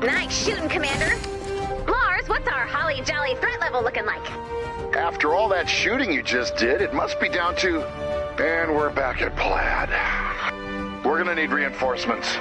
Nice shooting, Commander. Lars, what's our holly jolly threat level looking like? After all that shooting you just did, it must be down to... And we're back at Plaid. We're gonna need reinforcements.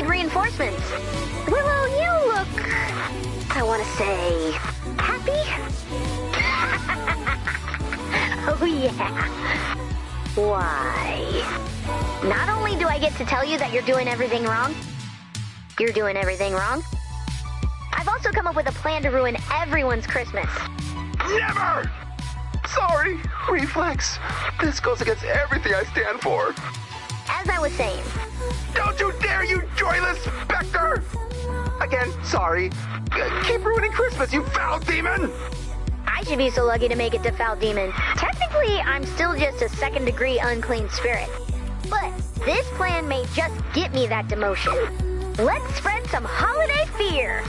Reinforcements. Willow, you look... I want to say... happy? Oh, yeah. Why? Not only do I get to tell you that you're doing everything wrong, you're doing everything wrong. I've also come up with a plan to ruin everyone's Christmas. Never! Sorry, Reflex. This goes against everything I stand for. As I was saying... Don't you dare, you joyless specter! Again, sorry. Keep ruining Christmas, you foul demon! I should be so lucky to make it to Foul Demon. Technically, I'm still just a second-degree unclean spirit. But this plan may just get me that demotion. Let's spread some holiday fear!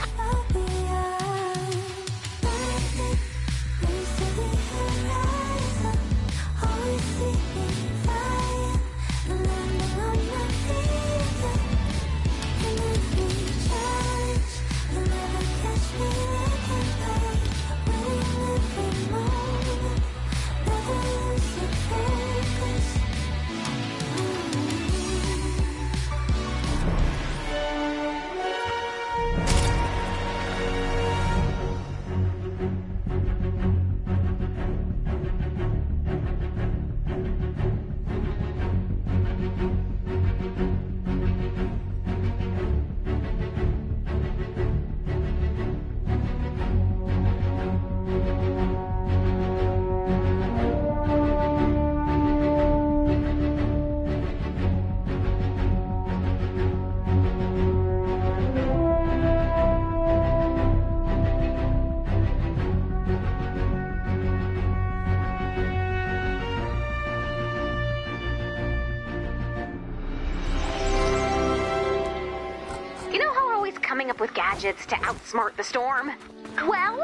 Coming up with gadgets to outsmart the storm. Well,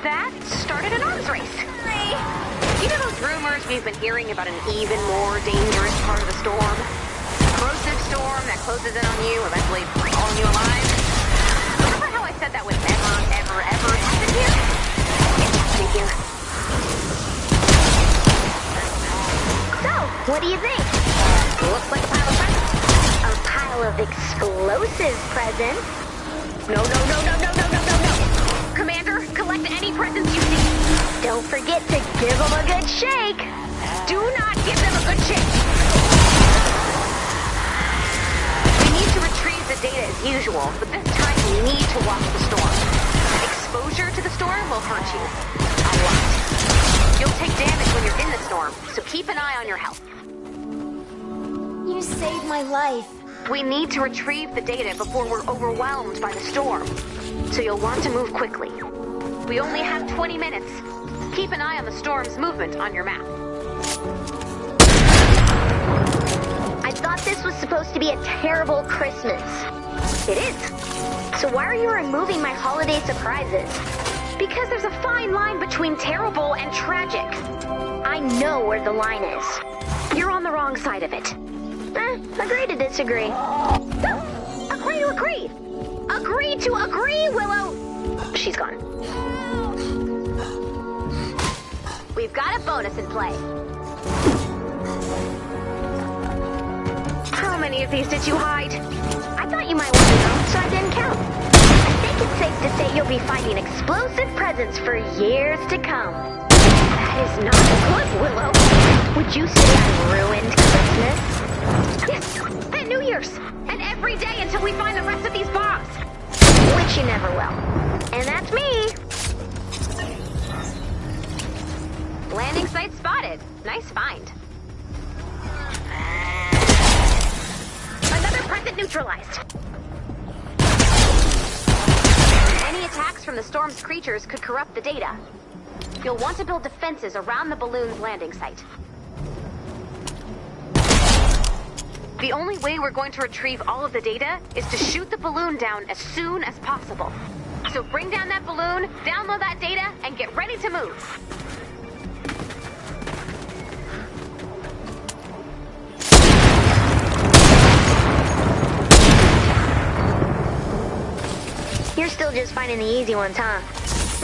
that started an arms race. You know those rumors we've been hearing about an even more dangerous part of the storm? A corrosive storm that closes in on you, eventually swallowing you alive? Remember how I said that would never, ever, ever happen here? It's happening here. So, what do you think? Looks like a pile of presents. A pile of explosives presents? No. Commander, collect any presents you see. Don't forget to give them a good shake. Do not give them a good shake. We need to retrieve the data as usual, but this time we need to watch the storm. Exposure to the storm will hurt you. A lot. You'll take damage when you're in the storm, so keep an eye on your health. You saved my life. We need to retrieve the data before we're overwhelmed by the storm. So you'll want to move quickly. We only have 20 minutes. Keep an eye on the storm's movement on your map. I thought this was supposed to be a terrible Christmas. It is. So why are you removing my holiday surprises? Because there's a fine line between terrible and tragic. I know where the line is. You're on the wrong side of it. Agree to disagree. So, agree to to agree. Agree to agree, Willow. She's gone. We've got a bonus in play. How many of these did you hide? I thought you might want to know, so I didn't count. I think it's safe to say you'll be finding explosive presents for years to come. That is not good, Willow. Would you say I ruined Christmas? Yes, and New Year's, and every day until we find the rest of these bombs. Which you never will. And that's me. Landing site spotted. Nice find. Another present neutralized. Any attacks from the storm's creatures could corrupt the data. You'll want to build defenses around the balloon's landing site. The only way we're going to retrieve all of the data is to shoot the balloon down as soon as possible. So bring down that balloon, download that data, and get ready to move. You're still just finding the easy ones, huh?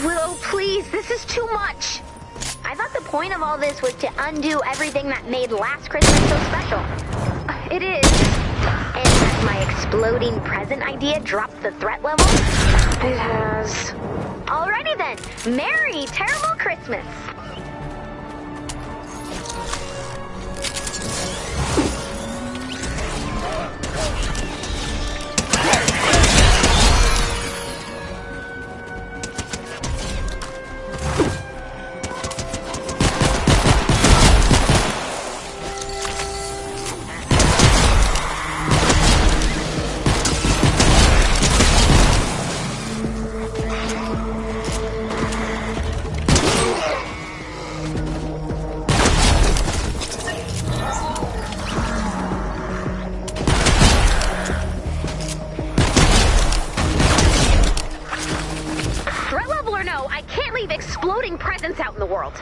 Willow, please, this is too much. I thought the point of all this was to undo everything that made last Christmas so special. It is. And has my exploding present idea dropped the threat level? It has. Alrighty then. Merry Terrible Christmas. Exploding presents out in the world.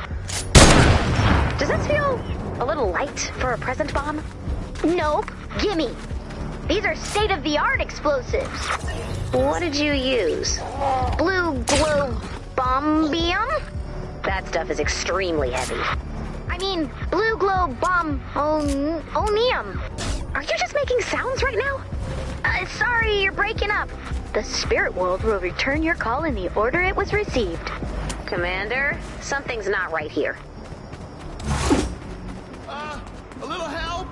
Does this feel a little light for a present bomb? Nope. Gimme. These are state-of-the-art explosives. What did you use? Blue glow bombium? That stuff is extremely heavy. I mean, blue glow bomb onium. Are you just making sounds right now? Sorry, you're breaking up. The spirit world will return your call in the order it was received. Commander, something's not right here. A little help?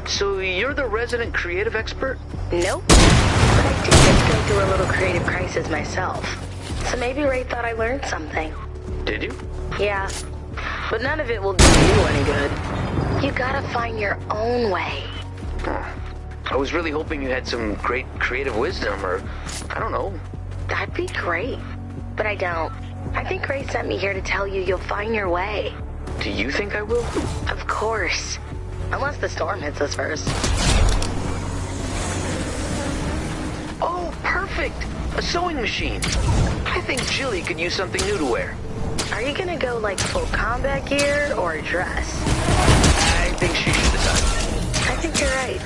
So you're the resident creative expert? Nope. But I did just go through a little creative crisis myself. So maybe Ray thought I learned something. Did you? Yeah. But none of it will do you any good. You gotta find your own way. I was really hoping you had some great creative wisdom, or I don't know. That'd be great. But I don't. I think Ray sent me here to tell you you'll find your way. Do you think I will? Of course. Unless the storm hits us first. Oh, perfect! A sewing machine. I think Jilly could use something new to wear. Are you gonna go like full combat gear or a dress? I think she should decide. I think you're right.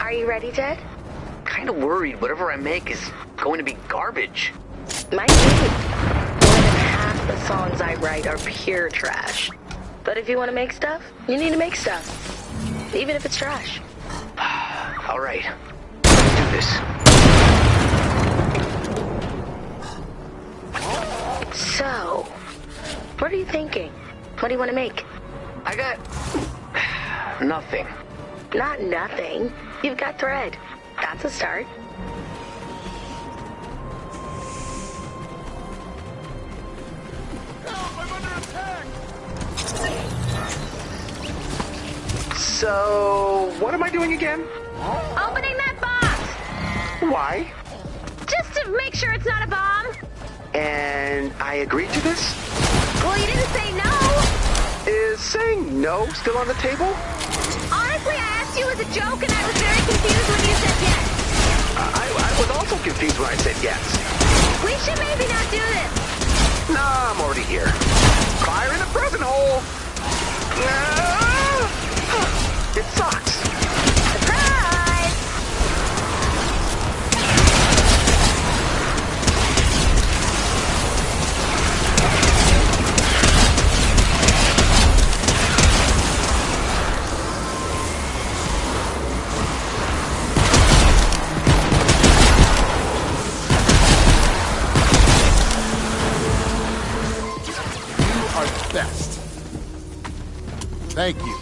Are you ready, Ted? Kinda worried whatever I make is going to be garbage. Might be. More than half the songs I write are pure trash. But if you want to make stuff, you need to make stuff. Even if it's trash. All right. Let's do this. So, what are you thinking? What do you want to make? I got nothing. Not nothing. You've got thread. That's a start. So, what am I doing again? Opening that box! Why? Just to make sure it's not a bomb. And I agreed to this? Well, you didn't say no. Is saying no still on the table? Honestly, I asked you as a joke and I was very confused also confused when I said yes. We should maybe not do this. Nah, I'm already here. Fire in the present hole. It sucks. Surprise! Are the best. Thank you.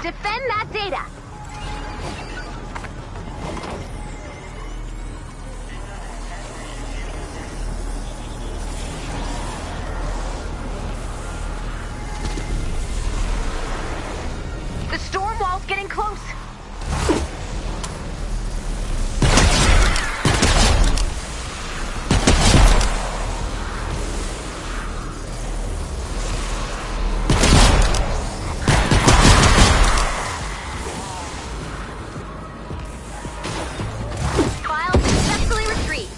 Defend that data. The storm wall's getting close. File successfully retrieved.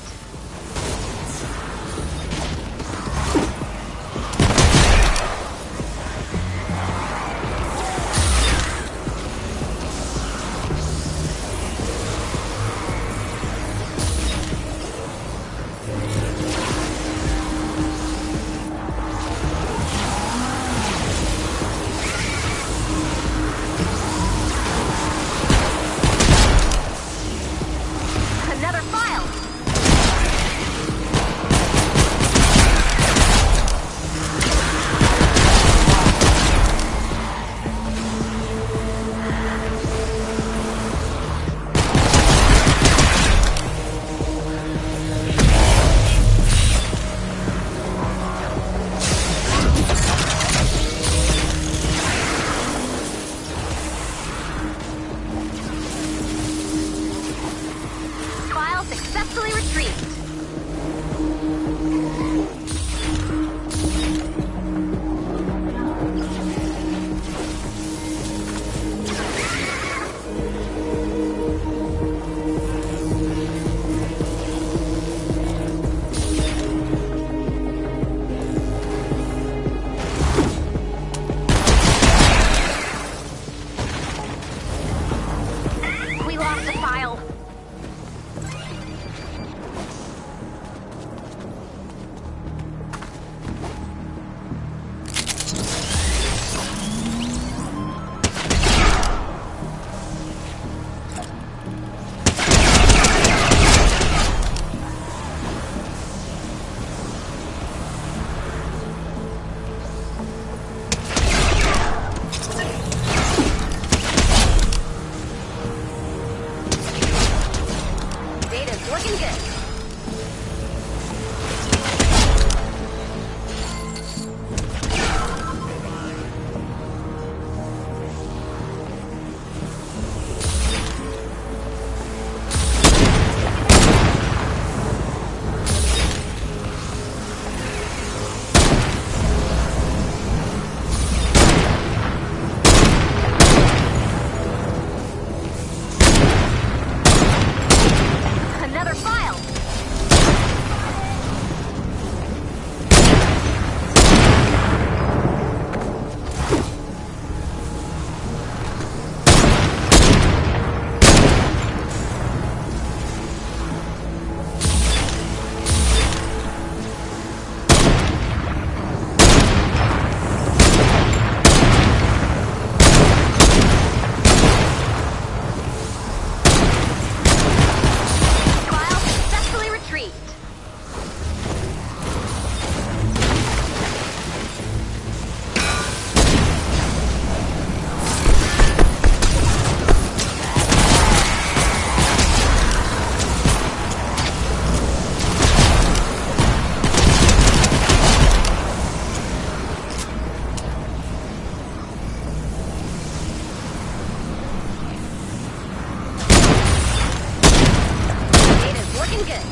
good.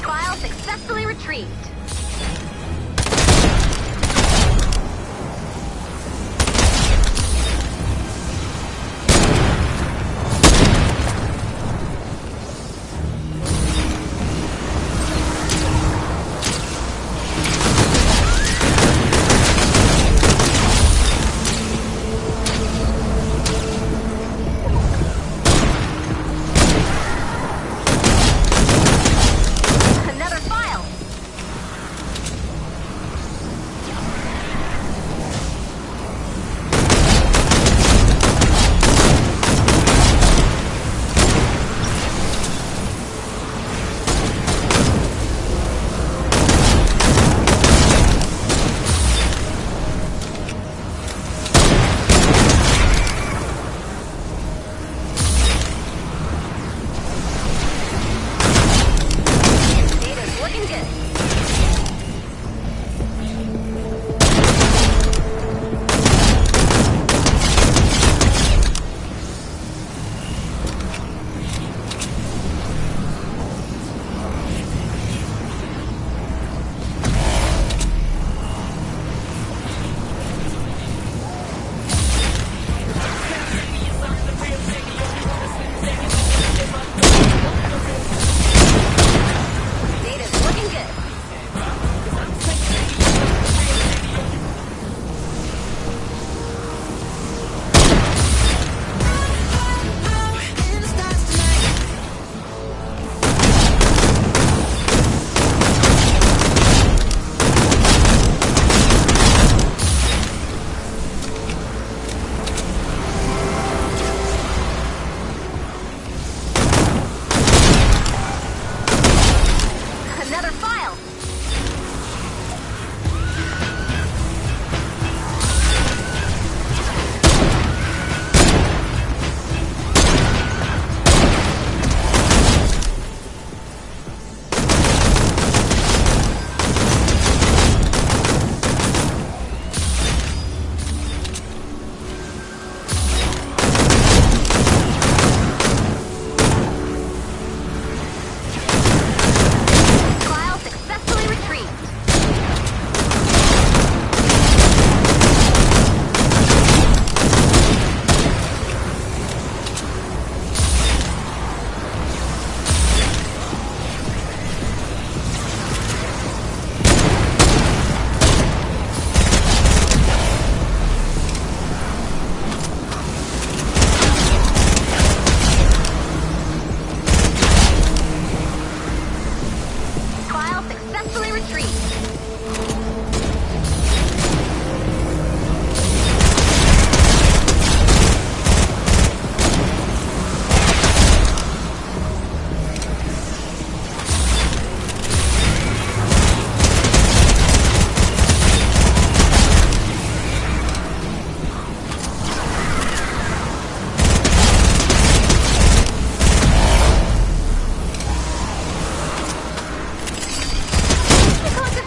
File successfully retrieved. Another file. Data's looking good. Data's looking good. Another file. File successfully retrieved. File successfully retrieved. Take a look at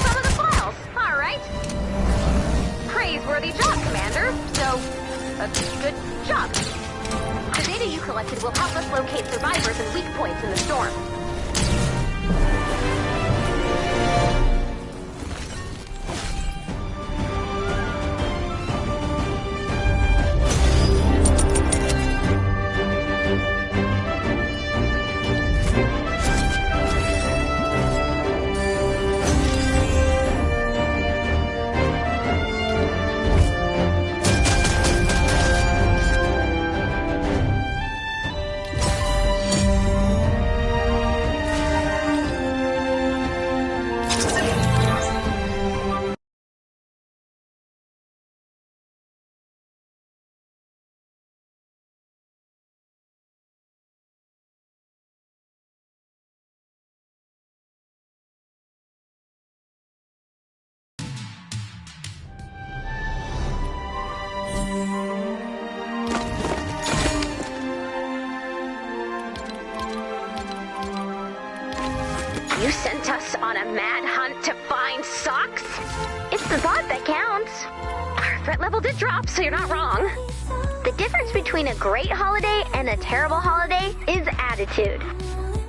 You sent us on a mad hunt to find socks? It's the thought that counts. Our threat level did drop, so you're not wrong. The difference between a great holiday and a terrible holiday is attitude.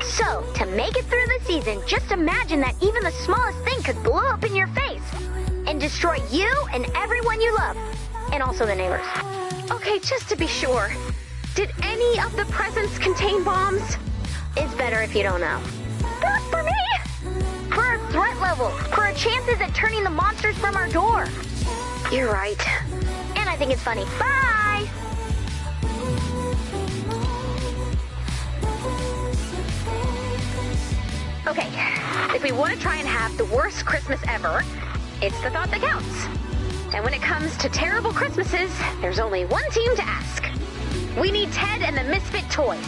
So, to make it through the season, just imagine that even the smallest thing could blow up in your face and destroy you and everyone you love, and also the neighbors. Okay, just to be sure, did any of the presents contain bombs? It's better if you don't know. Not for me! For our threat level, for our chances at turning the monsters from our door. You're right. And I think it's funny. Bye! Okay, if we want to try and have the worst Christmas ever, it's the thought that counts. And when it comes to terrible Christmases, there's only one team to ask. We need Ted and the Misfit Toys.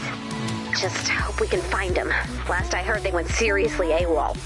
Just hope we can find them. Last I heard, they went seriously AWOL.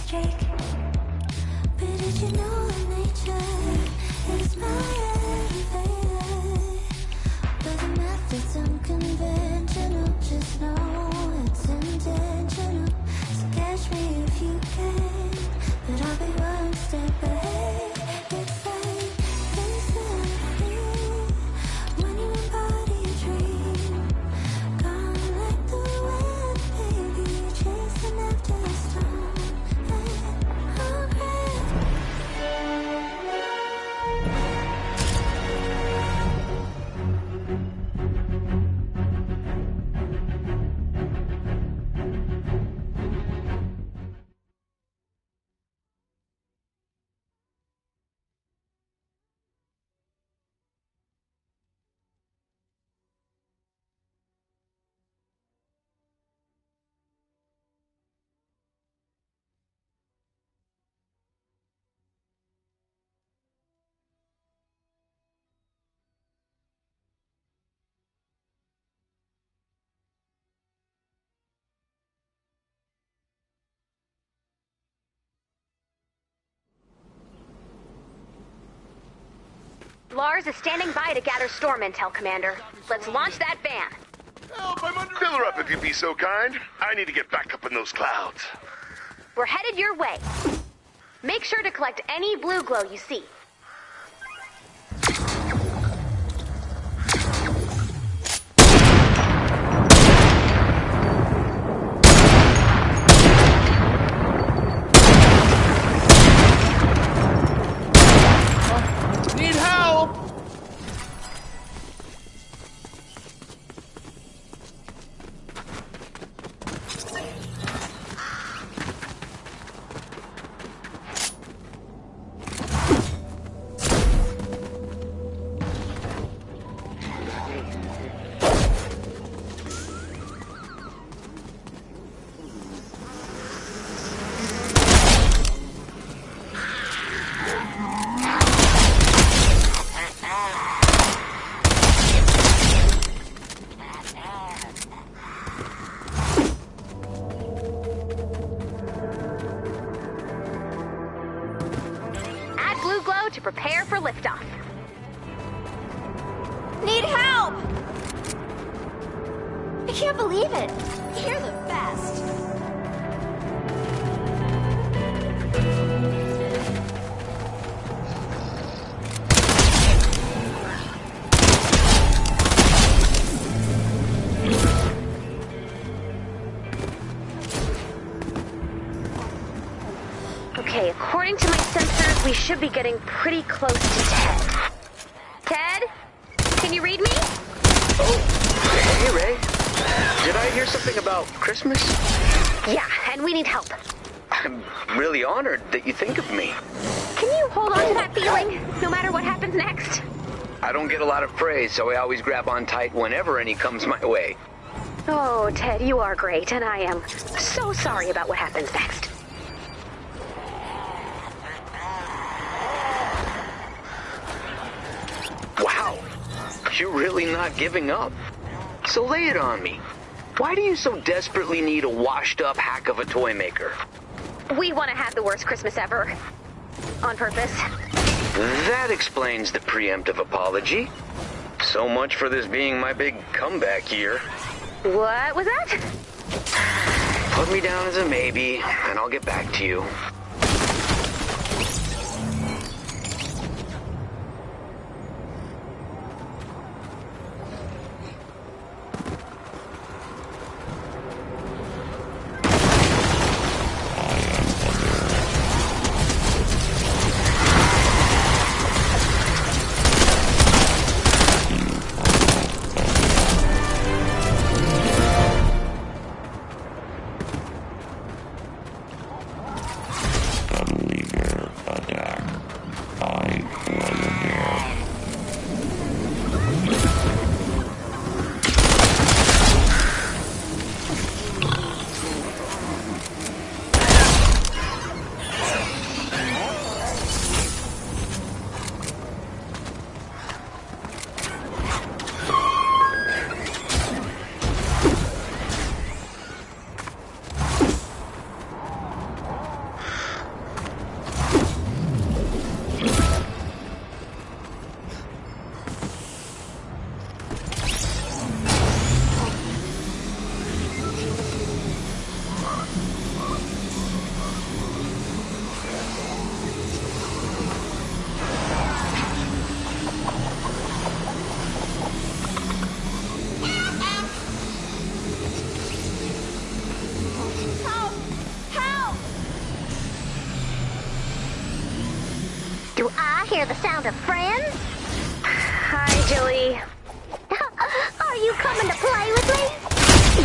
Lars is standing by to gather storm intel, Commander. Let's launch that van. Help, I'm under... Fill her up if you'd be so kind. I need to get back up in those clouds. We're headed your way. Make sure to collect any blue glow you see. Need help! Add blue glow to prepare for liftoff. Need help! I can't believe it. You're the best. Okay, according to my sensors, we should be getting pretty close to Ted. Ted? Can you read me? Oh, hey, Ray. Did I hear something about Christmas? Yeah, and we need help. I'm really honored that you think of me. Can you hold on to that feeling, no matter what happens next? I don't get a lot of praise, so I always grab on tight whenever any comes my way. Oh, Ted, you are great, and I am so sorry about what happens next. Wow, you're really not giving up. So lay it on me. Why do you so desperately need a washed-up hack of a toy maker? We want to have the worst Christmas ever. On purpose. That explains the preemptive apology. So much for this being my big comeback year. What was that? Put me down as a maybe, and I'll get back to you. Do I hear the sound of friends? Hi, Jilly. Are you coming to play with me?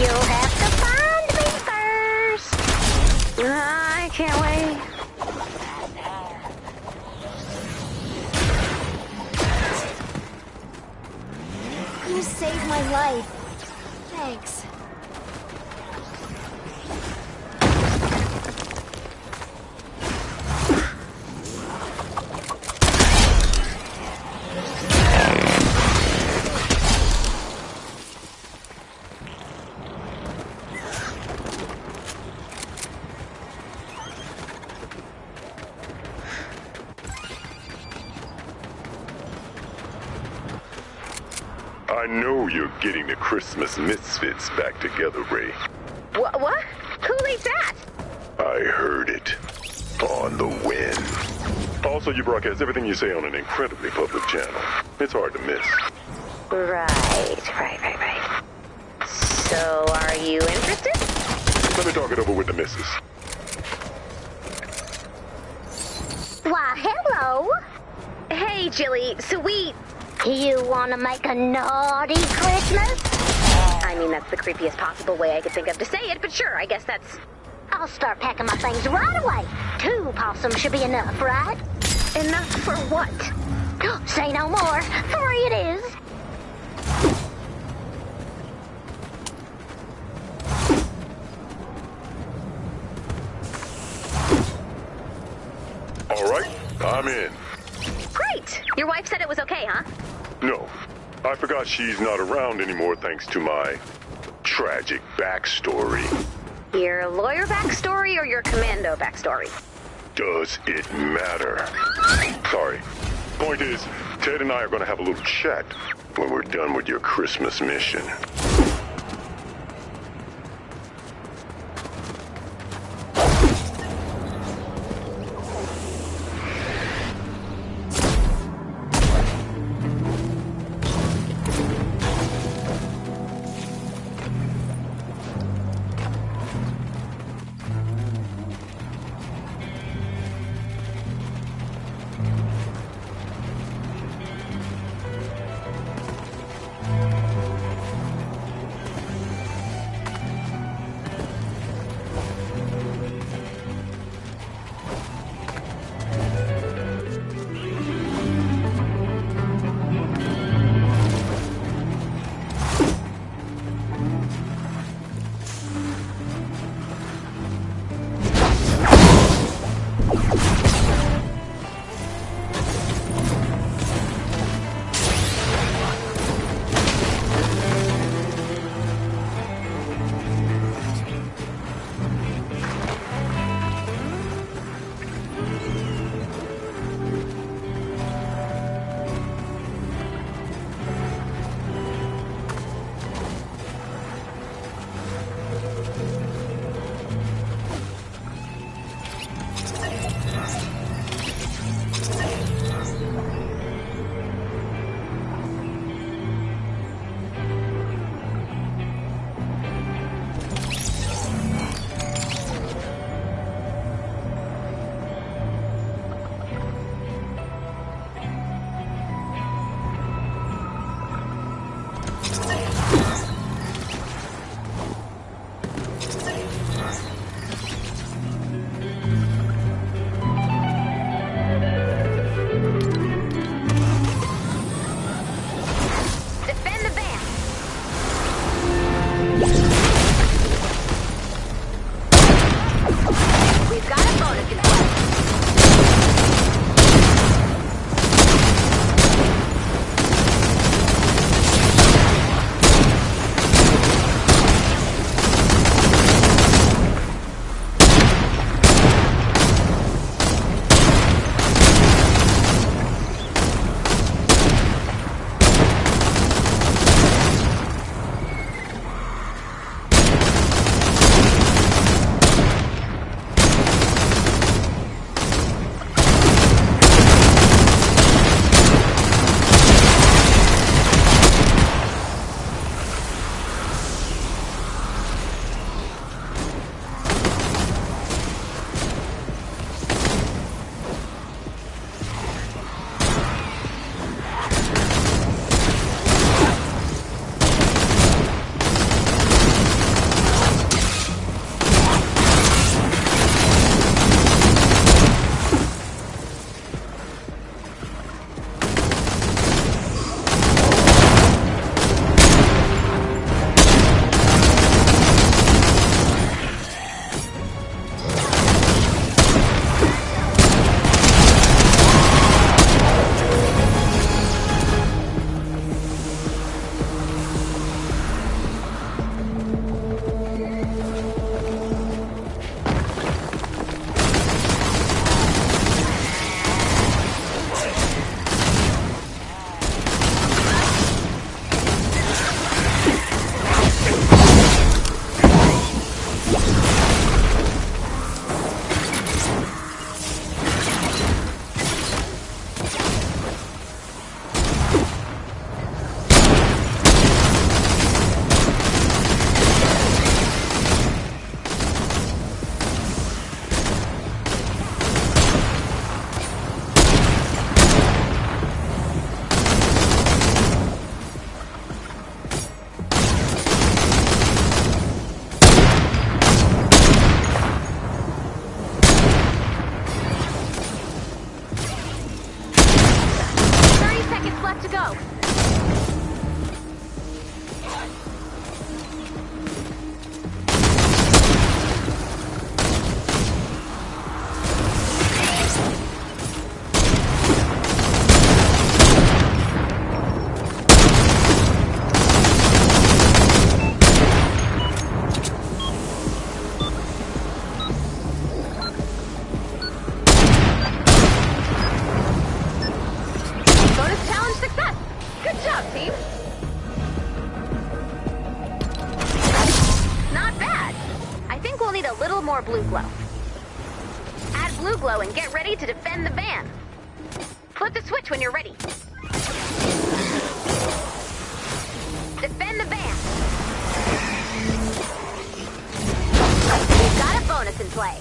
You'll have to find me first. I can't wait. You saved my life. Thanks. I know you're getting the Christmas misfits back together, Ray. What? Who leaked that? I heard it. On the wind. Also, you broadcast everything you say on an incredibly public channel. It's hard to miss. Right. So, are you interested? Let me talk it over with the missus. Why, hello. Hey, Jilly, so You want to make a naughty Christmas? I mean, that's the creepiest possible way I could think of to say it, but sure, I guess that's... I'll start packing my things right away. 2 possums should be enough, right? Enough for what? Say no more. 3 it is. All right, I'm in. Great! Your wife said it was okay, huh? No, I forgot she's not around anymore thanks to my tragic backstory. Your lawyer backstory or your commando backstory? Does it matter? Sorry. Point is, Ted and I are going to have a little chat when we're done with your Christmas mission. to go. Bonus challenge success! Good job, team! Not bad. I think we'll need a little more blue glow. Add blue glow and get ready to defend the van. Flip the switch when you're ready. Defend the van. We've got a bonus in play.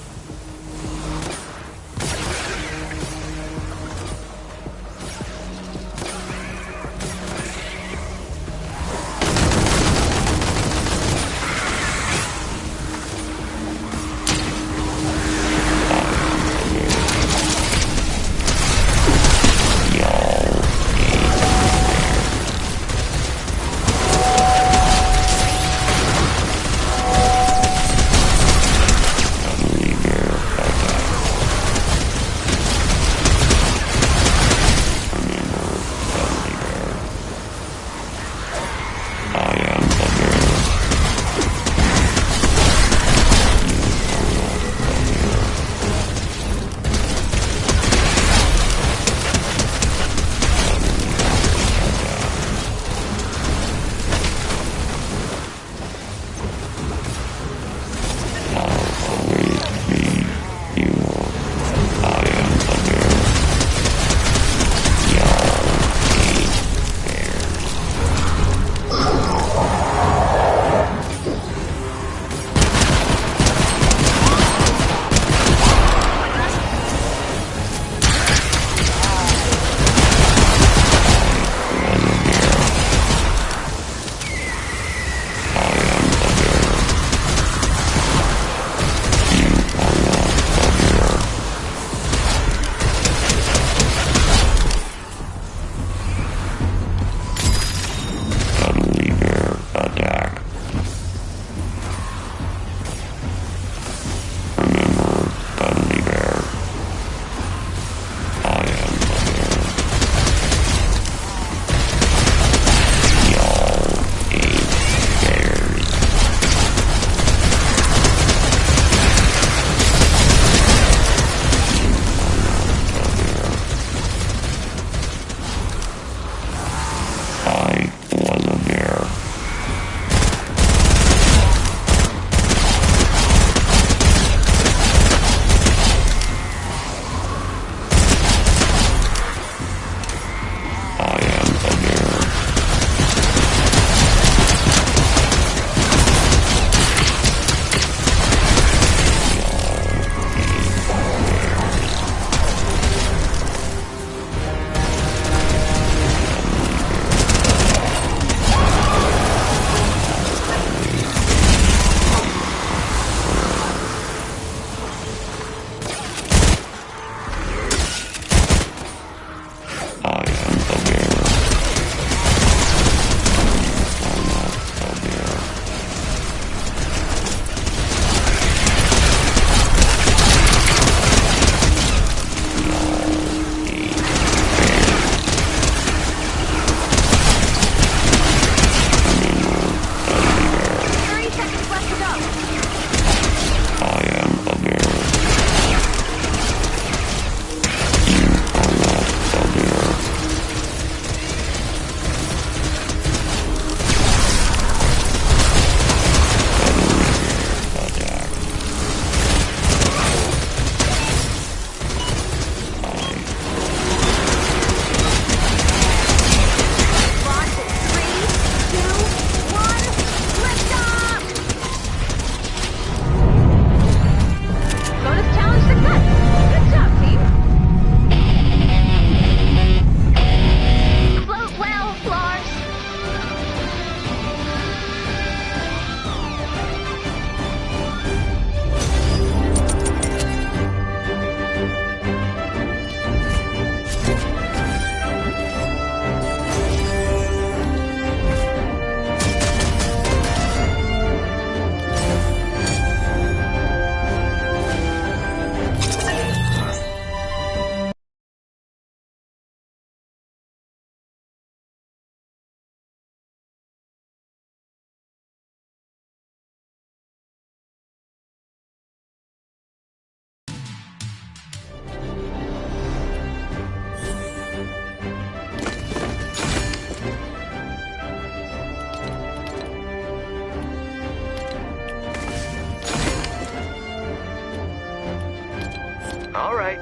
All right.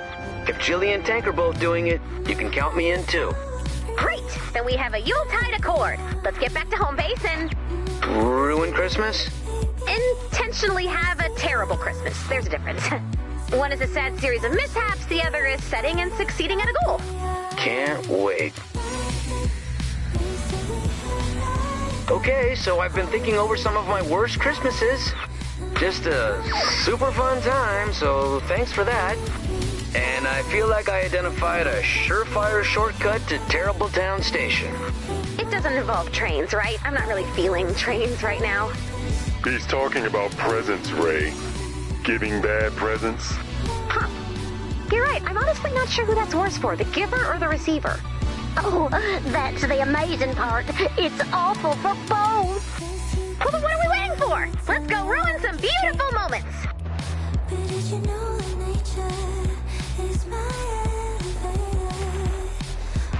If Jilly and Tank are both doing it, you can count me in too. Great! Then we have a Yuletide accord. Let's get back to home base and Ruin Christmas? intentionally have a terrible Christmas. There's a difference. One is a sad series of mishaps, the other is setting and succeeding at a goal. Can't wait. Okay, so I've been thinking over some of my worst Christmases. Just a super fun time, so thanks for that. And I feel like I identified a surefire shortcut to Terrible Town Station. It doesn't involve trains, right? I'm not really feeling trains right now. He's talking about presents, Ray. Giving bad presents. Huh. You're right. I'm honestly not sure who that's worse for, the giver or the receiver. Oh, that's the amazing part. It's awful for both. Well, then what are we waiting for? Let's go ruin some beautiful moments. But did you know that nature is my elevator?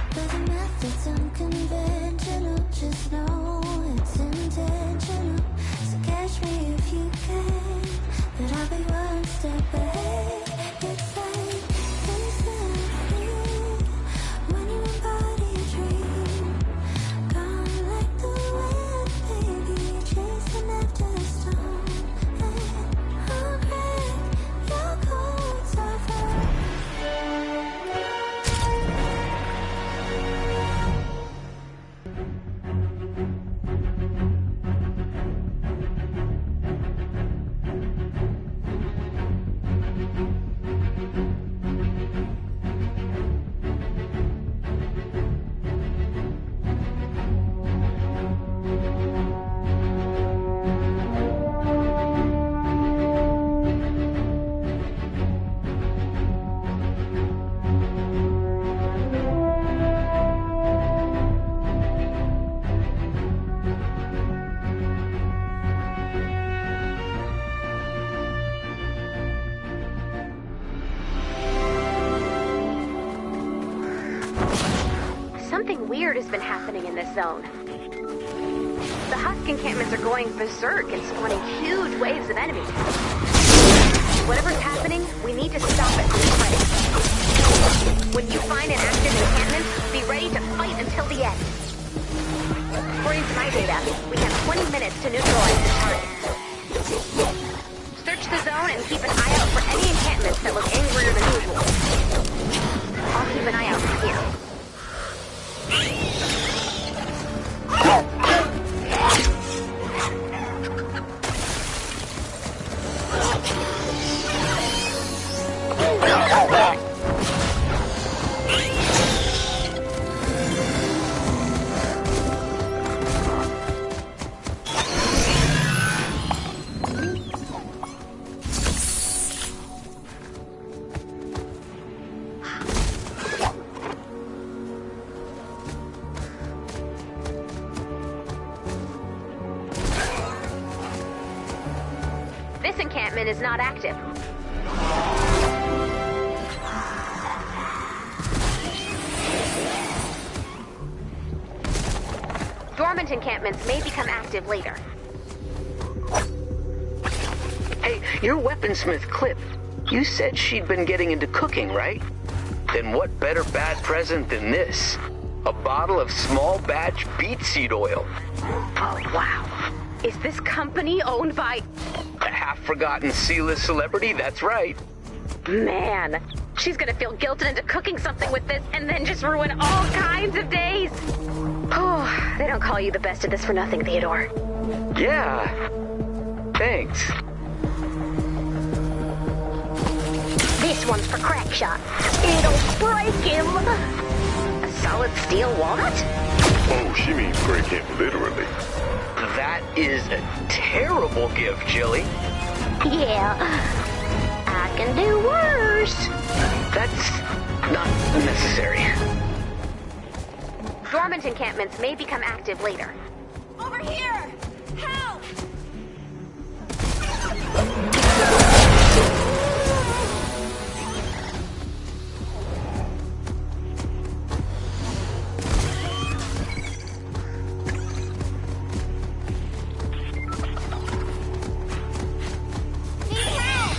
But the method's unconventional, just know it's intentional. So catch me if you can, but I'll be one step ahead. It's like instantly when you embody a dream. Gone like the wind, baby, chasing after the storm. And I'll break your cold surface. Something weird has been happening in this zone. The Husk encampments are going berserk and spawning huge waves of enemies. Whatever's happening, we need to stop it quick. When you find an active encampment, be ready to fight until the end. According to my data, we have 20 minutes to neutralize the target. Search the zone and keep an eye out for any encampments that look angrier than usual. I'll keep an eye out from here. This encampment is not active. Dormant encampments may become active later. Hey, your weaponsmith Clip, you said she'd been getting into cooking, right? Then what better bad present than this? A bottle of small batch beet seed oil. Oh, wow. Is this company owned by... A half-forgotten C-list celebrity, that's right. Man, she's gonna feel guilted into cooking something with this and then just ruin all kinds of days. Oh, they don't call you the best at this for nothing, Theodore. Yeah. Thanks. This one's for Crackshot. It'll break him. A solid steel walnut? Oh, she means break him literally. That is a terrible gift, Jilly. Yeah, I can do worse. That's not necessary. Dormant encampments may become active later. Over here! Help! Need help!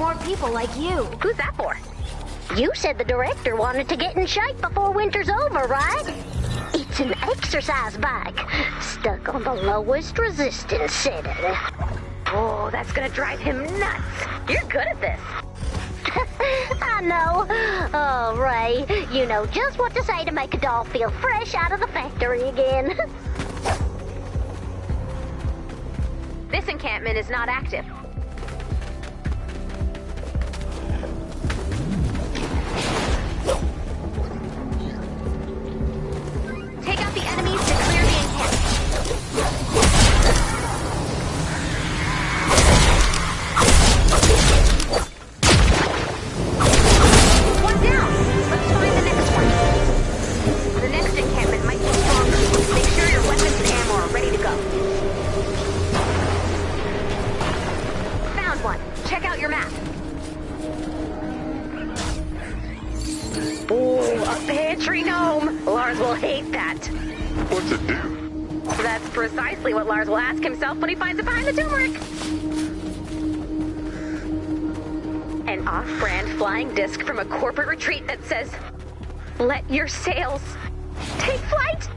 more people like you. Who's that for? You said the director wanted to get in shape before winter's over, right? It's an exercise bike, stuck on the lowest resistance setting. Oh, that's gonna drive him nuts. You're good at this. I know. Oh, Ray, you know just what to say to make a doll feel fresh out of the factory again. This encampment is not active. Take out the enemies to clear the encampment. One down. Let's find the next one. The next encampment might be stronger. Make sure your weapons and ammo are ready to go. Found one. Check out your map. Ooh, a pantry gnome. Lars will hate that. What's it do? That's precisely what Lars will ask himself when he finds it behind the turmeric. An off-brand flying disc from a corporate retreat that says, "Let your sails take flight."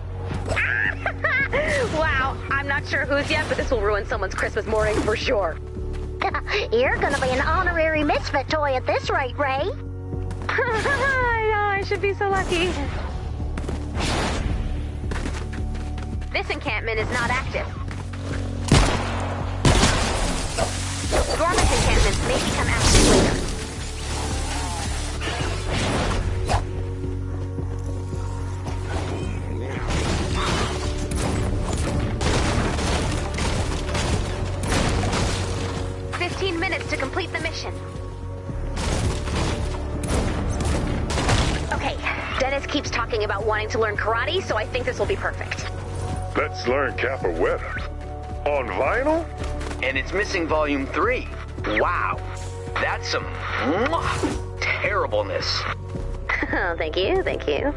Wow, I'm not sure whose yet, but this will ruin someone's Christmas morning for sure. You're gonna be an honorary misfit toy at this rate, Ray. I know, I should be so lucky. This encampment is not active. Dormant encampments may become active later. Minutes to complete the mission. Okay, Dennis keeps talking about wanting to learn karate, so I think this will be perfect. Let's learn capoeira. On vinyl? And it's missing volume 3. Wow. That's some terribleness. Oh, thank you, thank you.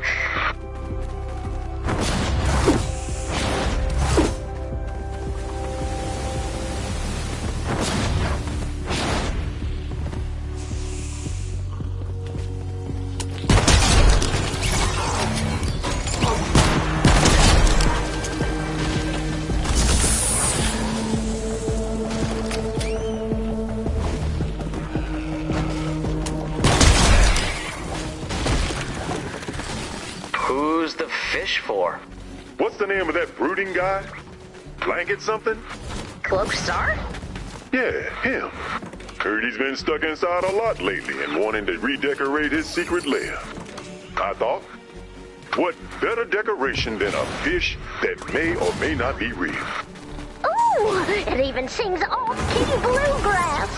Who's the fish for? What's the name of that brooding guy? Blanket something? Cloaked Star? Yeah, him. Heard he's been stuck inside a lot lately and wanting to redecorate his secret lair. I thought, what better decoration than a fish that may or may not be real? Ooh, it even sings off-key bluegrass.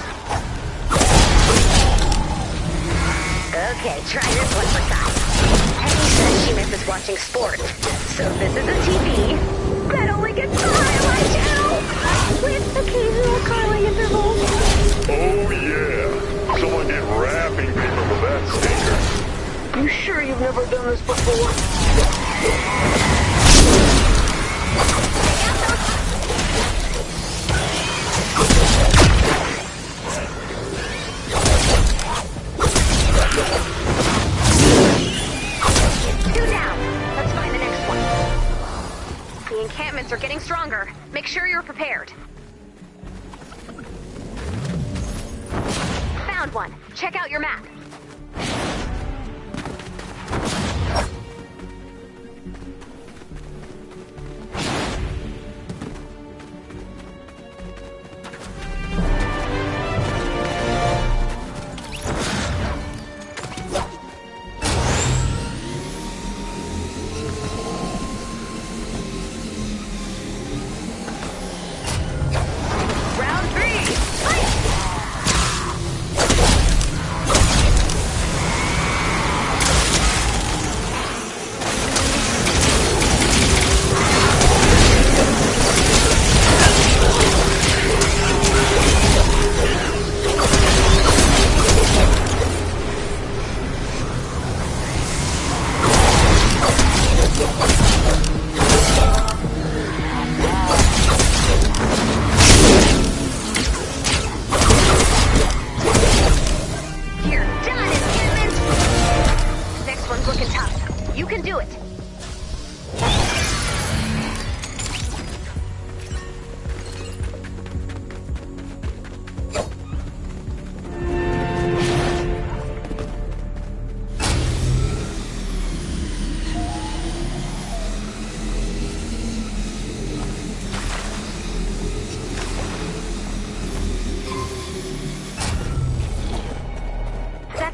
Okay, try this one for size. Henny says she misses watching sports, so this is a TV that only gets the highlight channel with occasional curling intervals. Oh yeah, someone get wrapping paper for that stinker. You sure you've never done this before? Encampments are getting stronger. Make sure you're prepared. Found one. Check out your map.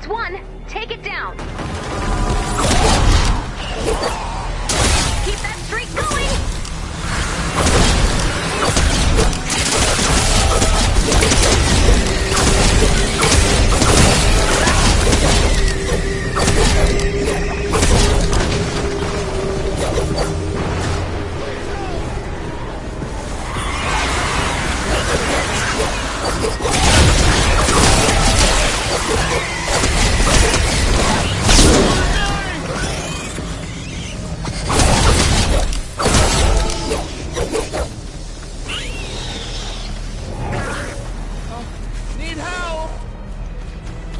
That's one. Take it down. Keep that streak going. Need help!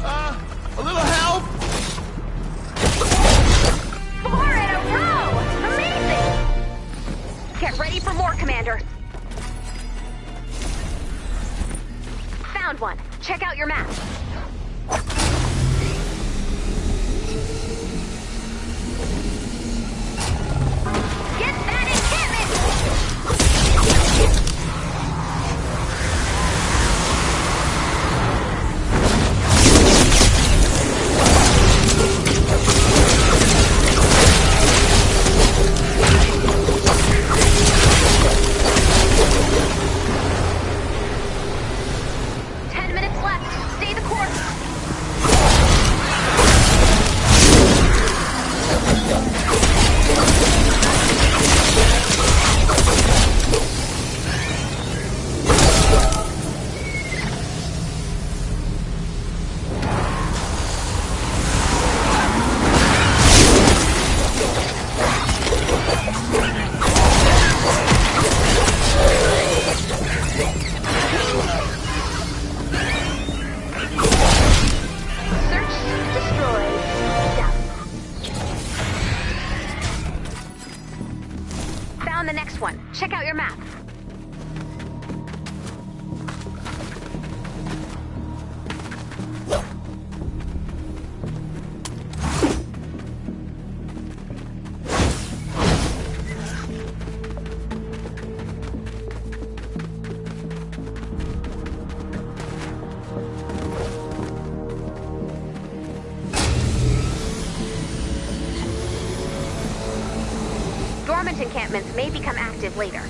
A little help! 4 in a row! Amazing! Get ready for more, Commander. Found one. Check out your map. Get that encampment! Found the next one. Check out your map. Dormant encampments may become active later.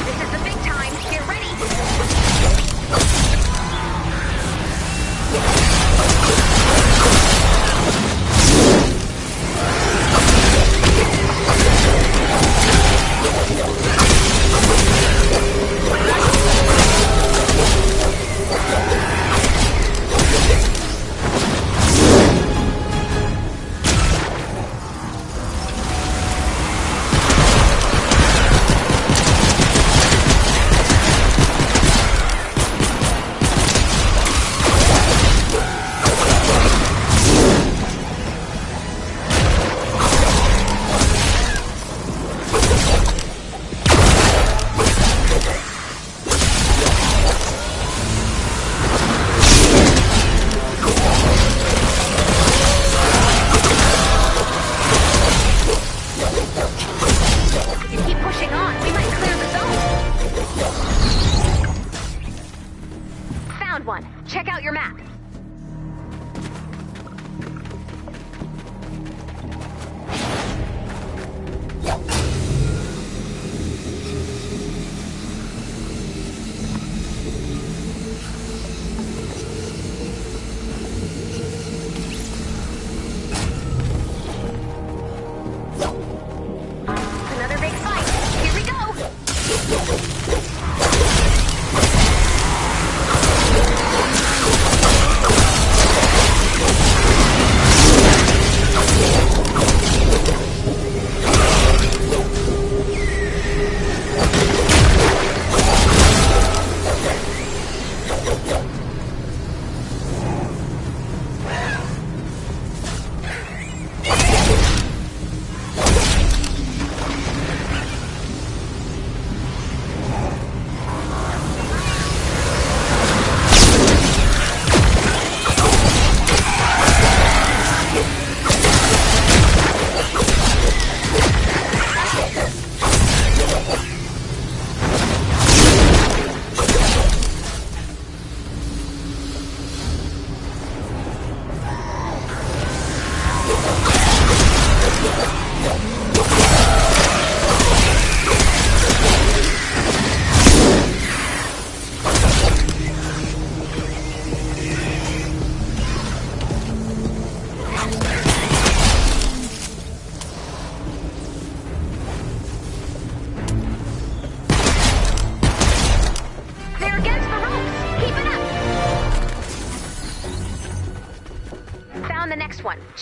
This is the big time. Get ready!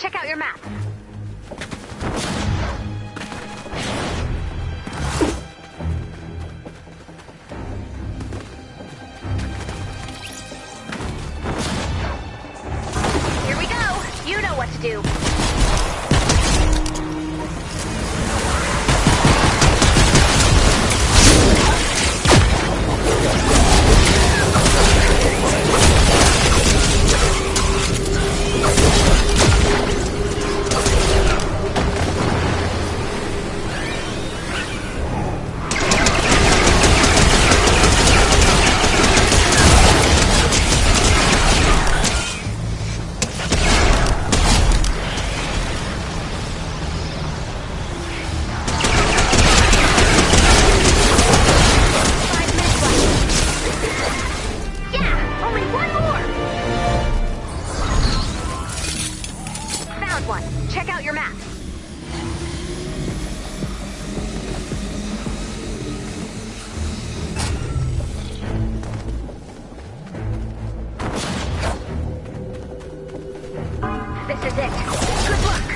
check out your map. Here we go. You know what to do. Check out your map. This is it. Good luck.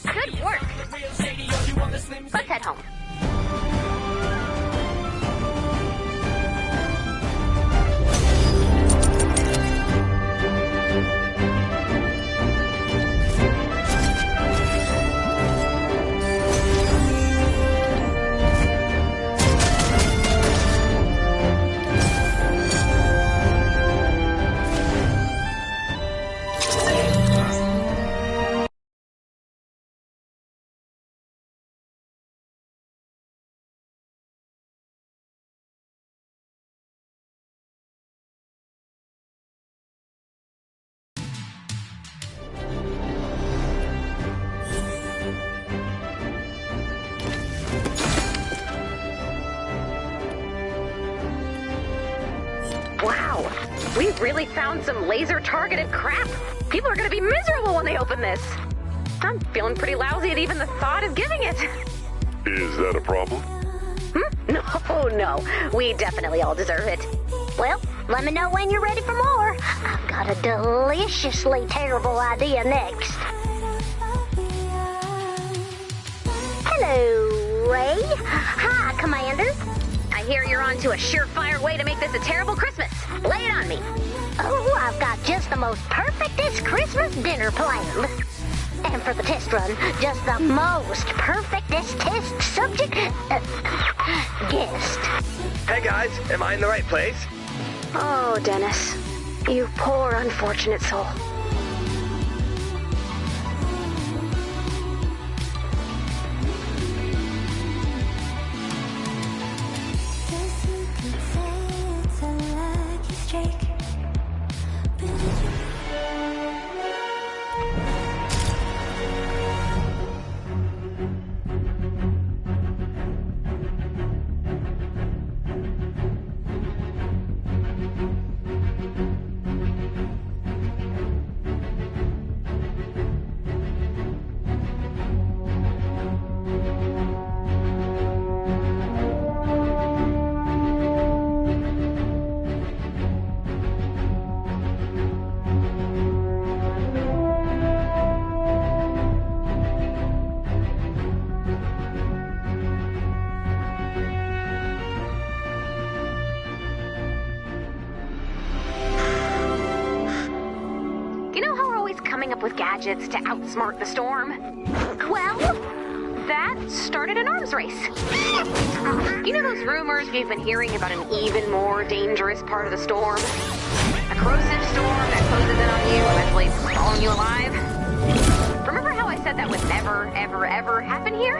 Good work. Let's head home. Wow, we really found some laser-targeted crap. People are gonna be miserable when they open this. I'm feeling pretty lousy at even the thought of giving it. Is that a problem? No. We definitely all deserve it. Well, let me know when you're ready for more. I've got a deliciously terrible idea next. Hello, Ray. Hi, Commander. I hear you're on to a surefire way to make this a terrible Christmas. Lay it on me. Oh, I've got just the most perfectest Christmas dinner planned. And for the test run, just the most perfectest test subject guest. Hey guys, am I in the right place? Oh, Dennis. You poor unfortunate soul. Guess you could say it's a lucky streak. But did you You know how we're always coming up with gadgets to outsmart the storm? Well, that started an arms race. You know those rumors we've been hearing about an even more dangerous part of the storm? A corrosive storm that closes in on you, eventually swallowing you alive? Remember how I said that would never, ever, ever happen here?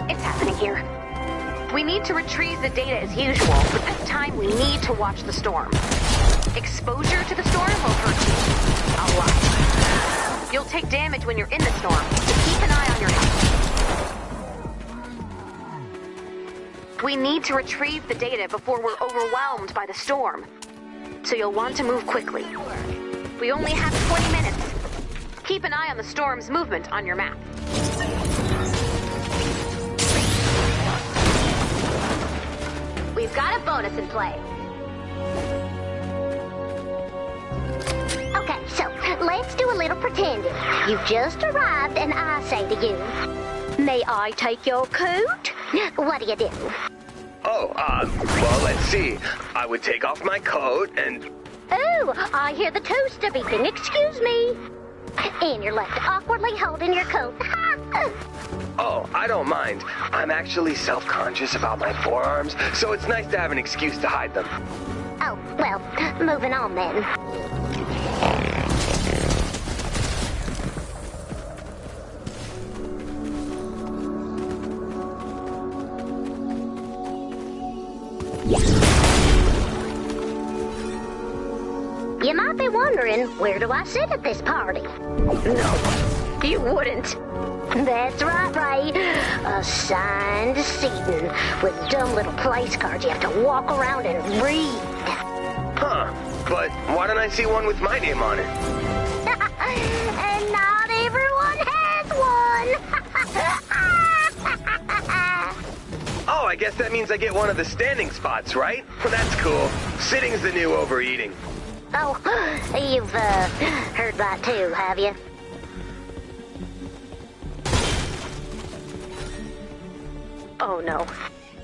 It's happening here. We need to retrieve the data as usual, but this time we need to watch the storm. Exposure to the storm will hurt you. A lot. You'll take damage when you're in the storm, so keep an eye on your health. We need to retrieve the data before we're overwhelmed by the storm. So you'll want to move quickly. We only have 20 minutes. Keep an eye on the storm's movement on your map. We've got a bonus in play. Okay, so let's do a little pretending. You've just arrived and I say to you, may I take your coat? What do you do? Oh, well, let's see. I would take off my coat and... Oh, I hear the toaster beeping. Excuse me. And you're left awkwardly holding your coat. Oh, I don't mind. I'm actually self-conscious about my forearms, so it's nice to have an excuse to hide them. Oh, well, moving on then. You might be wondering, where do I sit at this party? No, you wouldn't. That's right, Ray. Assigned seating with dumb little place cards you have to walk around and read. Huh, but why don't I see one with my name on it? And not everyone has one. Oh, I guess that means I get one of the standing spots, right? Well, that's cool. Sitting's the new overeating. Oh, you've, heard that too, have you? Oh no.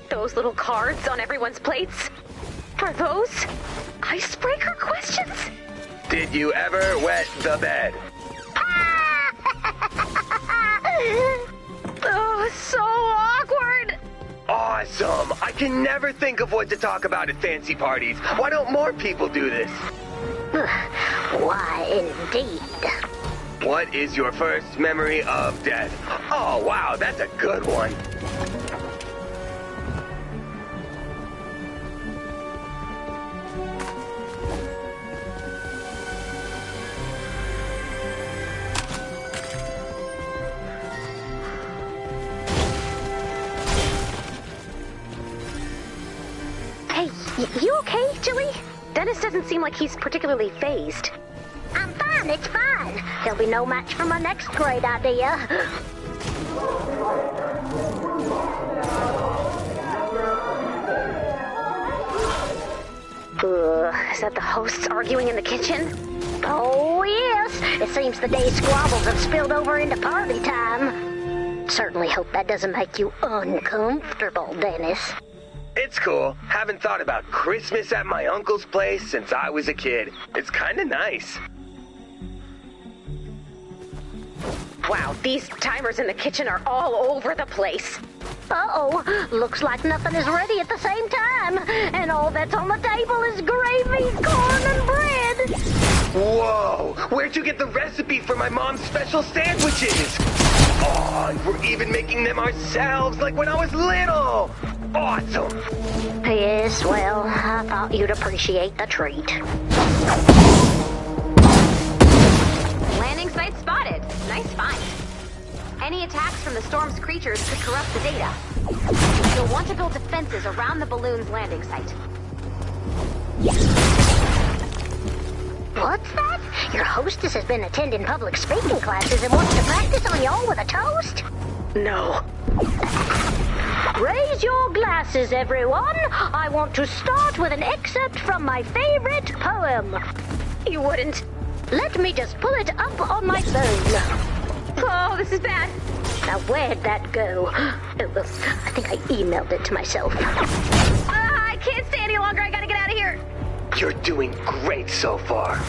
Those little cards on everyone's plates? Are those icebreaker questions? Did you ever wet the bed? Oh, so awkward. Awesome! I can never think of what to talk about at fancy parties. Why don't more people do this? Why, indeed. What is your first memory of death? Oh, wow, that's a good one. Hey, you okay, Jilly? Dennis doesn't seem like he's particularly phased. I'm fine, it's fine. There'll be no match for my next great idea. Is that the hosts arguing in the kitchen? Oh, yes. It seems the day's squabbles have spilled over into party time. Certainly hope that doesn't make you uncomfortable, Dennis. It's cool. Haven't thought about Christmas at my uncle's place since I was a kid. It's kind of nice. Wow, these timers in the kitchen are all over the place. Uh-oh, looks like nothing is ready at the same time. And all that's on the table is gravy, corn, and bread. Whoa! Where'd you get the recipe for my mom's special sandwiches? Oh, and we're even making them ourselves like when I was little! Awesome! Yes, well, I thought you'd appreciate the treat. Landing site spotted. Nice find. Any attacks from the storm's creatures could corrupt the data. You'll want to build defenses around the balloon's landing site. What's that? Your hostess has been attending public speaking classes and wants to practice on y'all with a toast? No. Raise your glasses, everyone. I want to start with an excerpt from my favorite poem. You wouldn't. Let me just pull it up on my phone. Oh, this is bad. Now, where'd that go? Oh, I think I emailed it to myself. I can't stay any longer. I gotta get out of here. You're doing great so far.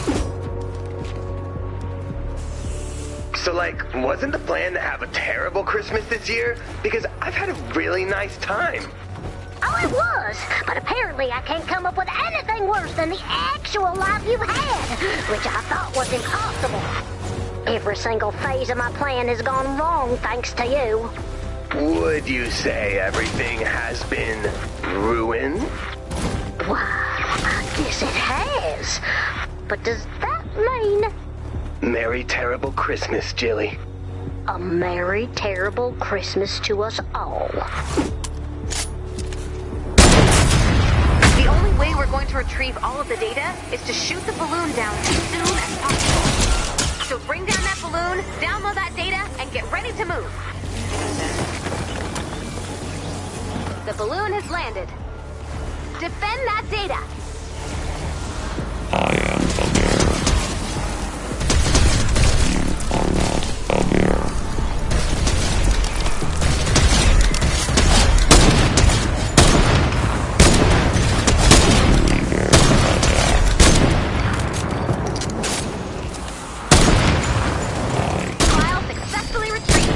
So, like, wasn't the plan to have a terrible Christmas this year? Because I've had a really nice time. Oh, it was, but apparently I can't come up with anything worse than the actual life you've had, which I thought was impossible. Every single phase of my plan has gone wrong thanks to you. Would you say everything has been ruined? Why, I guess it has. But does that mean Merry terrible Christmas, Jilly. a merry, terrible Christmas to us all? The only way we're going to retrieve all of the data is to shoot the balloon down as soon as possible. So bring down that balloon, download that data, and get ready to move. The balloon has landed. Defend that data. File successfully retrieved.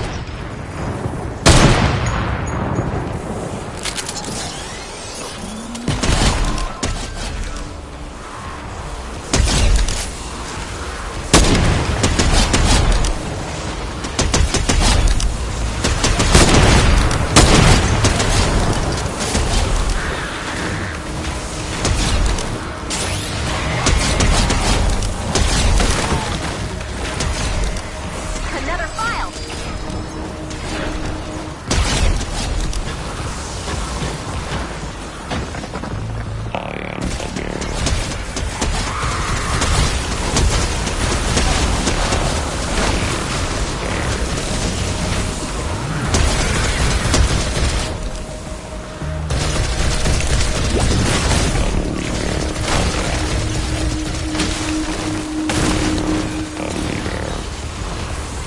Another file.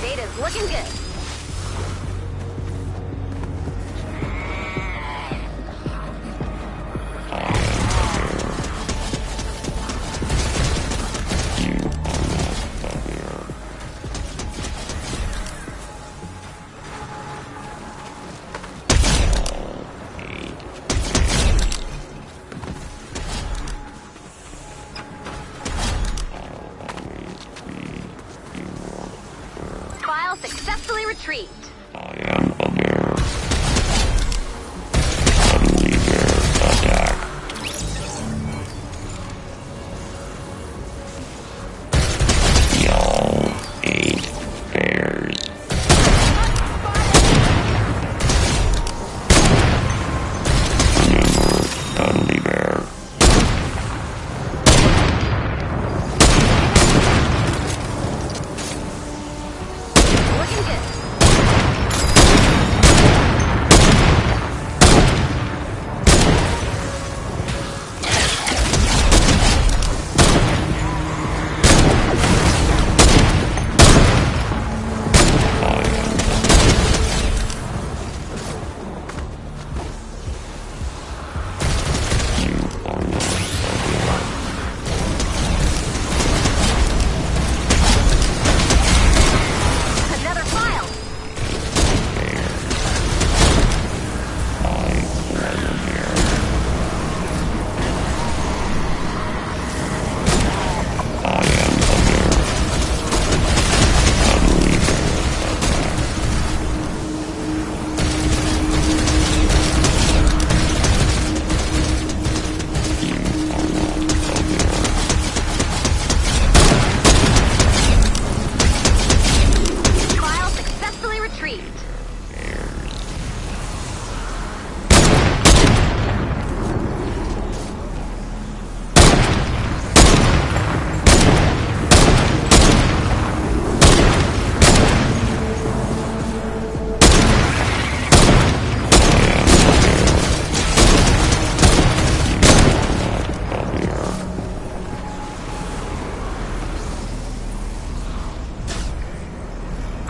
Data's looking good. File successfully retrieved. Looking good. Another file. File successfully retrieved.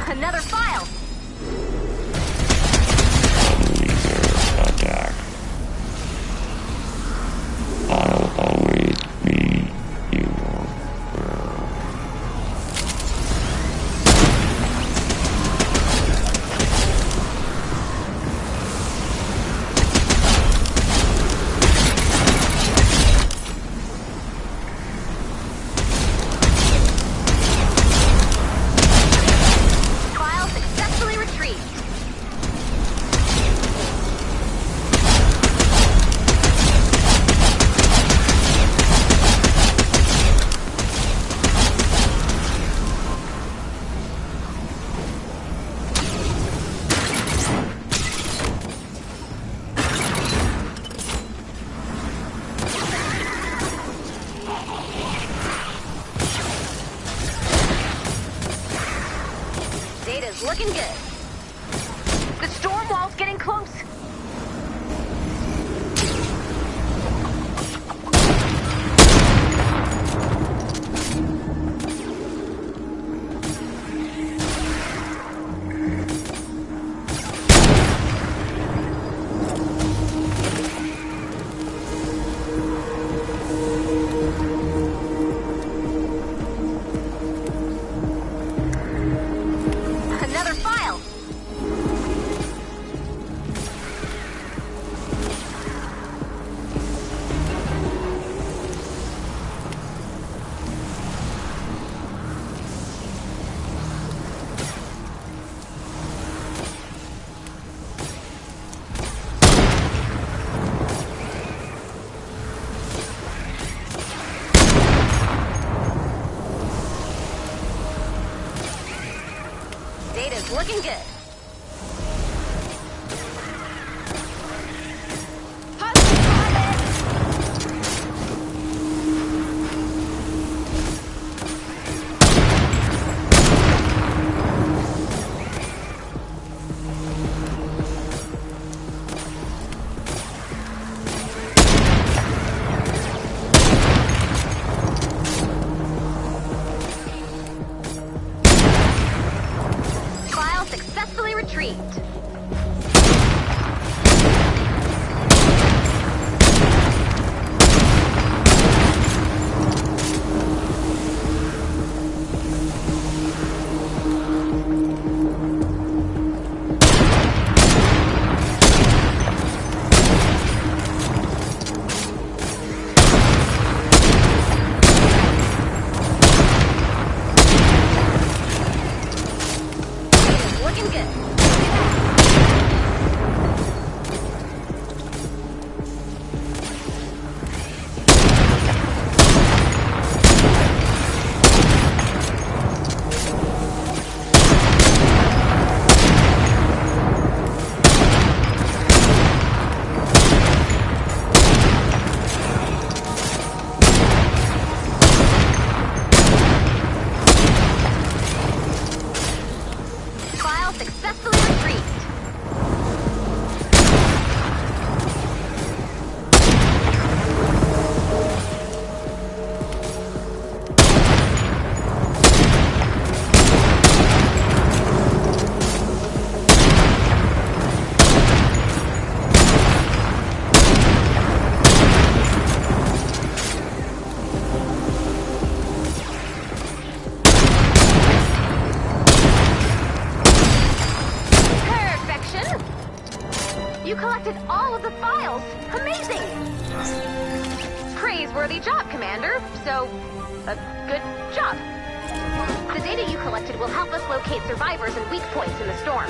Another file. Data's looking good. The storm wall's getting close. Another file. Data's looking good. File successfully retrieved. Looking good. File successfully retrieved. Perfection! You collected all of the files. Amazing! Praiseworthy job, Commander. So, a good job. The data you collected will help us locate survivors and weak points in the storm.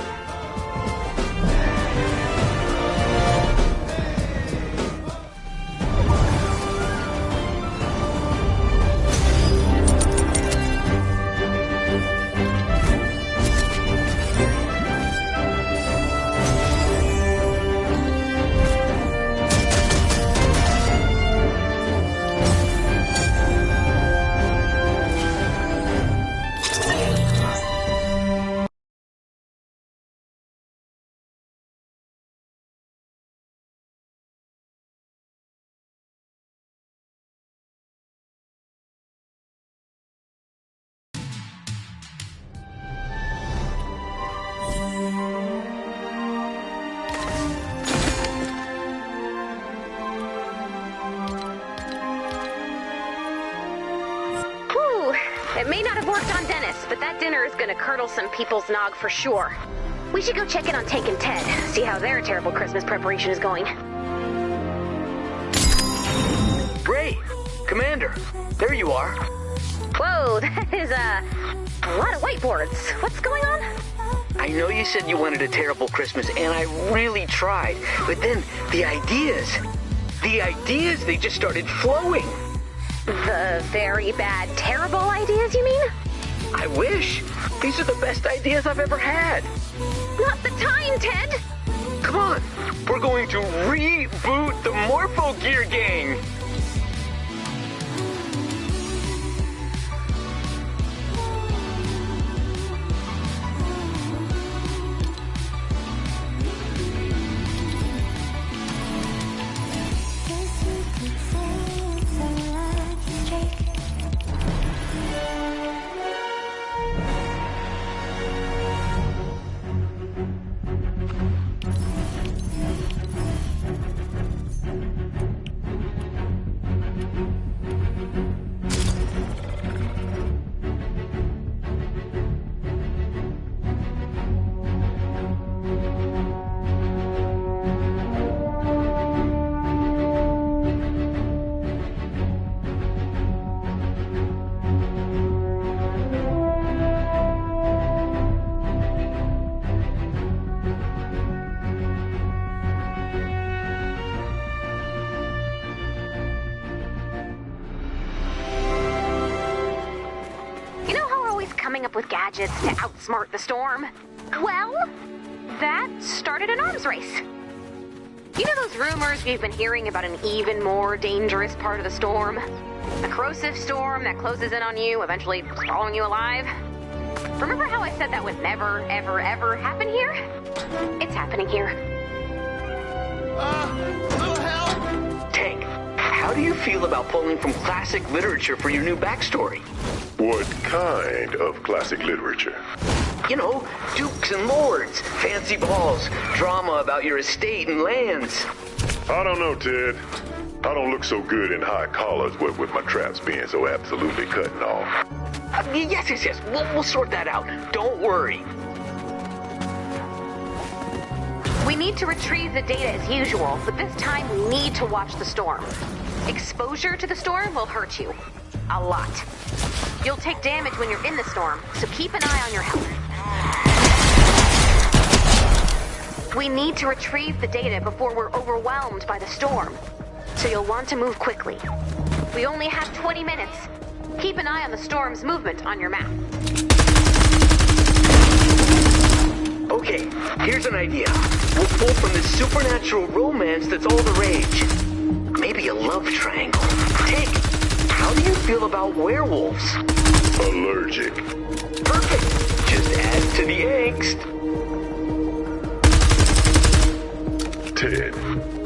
Whew. It may not have worked on Dennis, but that dinner is gonna curdle some people's nog for sure. We should go check in on Tank and Ted, see how their terrible Christmas preparation is going. Ray! Commander! There you are! Whoa, that is a lot of whiteboards. What's going on? I know you said you wanted a terrible Christmas, and I really tried. But then, the ideas, they just started flowing. The very bad, terrible ideas, you mean? I wish. These are the best ideas I've ever had. Not the time, Ted! Come on. We're going to reboot the Morpho Gear Gang. always coming up with gadgets to outsmart the storm. Well, that started an arms race. You know those rumors we've been hearing about an even more dangerous part of the storm? A corrosive storm that closes in on you, eventually swallowing you alive? Remember how I said that would never, ever, ever happen here? It's happening here. Little help! Tank, how do you feel about pulling from classic literature for your new backstory? What kind of classic literature? You know, dukes and lords, fancy balls, drama about your estate and lands. I don't know, Ted. I don't look so good in high collars with my traps being so absolutely cutting off. Yes. We'll sort that out. Don't worry. We need to retrieve the data as usual, but this time we need to watch the storm. Exposure to the storm will hurt you. A lot. You'll take damage when you're in the storm, so keep an eye on your health. We need to retrieve the data before we're overwhelmed by the storm, so you'll want to move quickly. We only have 20 minutes. Keep an eye on the storm's movement on your map. Okay, here's an idea. We'll pull from this supernatural romance that's all the rage. Maybe a love triangle. Tank, how do you feel about werewolves? Allergic. Perfect. Just add to the angst. Ted,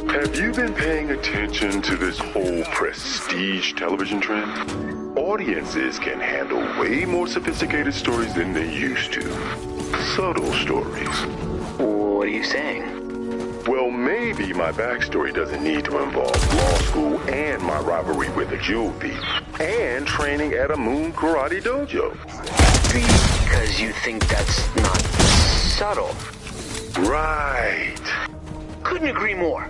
have you been paying attention to this whole prestige television trend? Audiences can handle way more sophisticated stories than they used to. Subtle stories. What are you saying? Well, maybe my backstory doesn't need to involve law school and my rivalry with a jewel thief and training at a moon karate dojo. Because you think that's not subtle. Right. Couldn't agree more.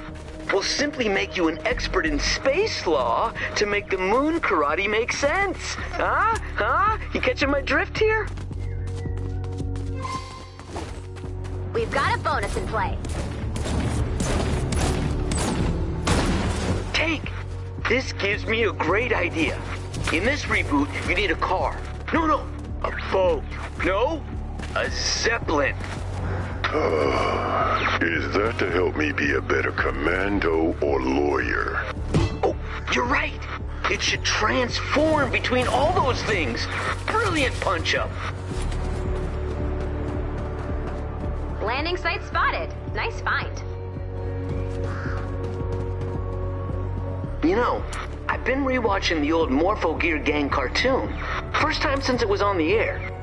We'll simply make you an expert in space law to make the moon karate make sense. Huh? You catching my drift here? We've got a bonus in play. Tank, this gives me a great idea. In this reboot, you need a car. No, a boat. No, a Zeppelin. Is that to help me be a better commando or lawyer? Oh, you're right. It should transform between all those things. Brilliant punch-up. Landing site spotted. Nice find. You know, I've been rewatching the old Morpho Gear Gang cartoon. First time since it was on the air.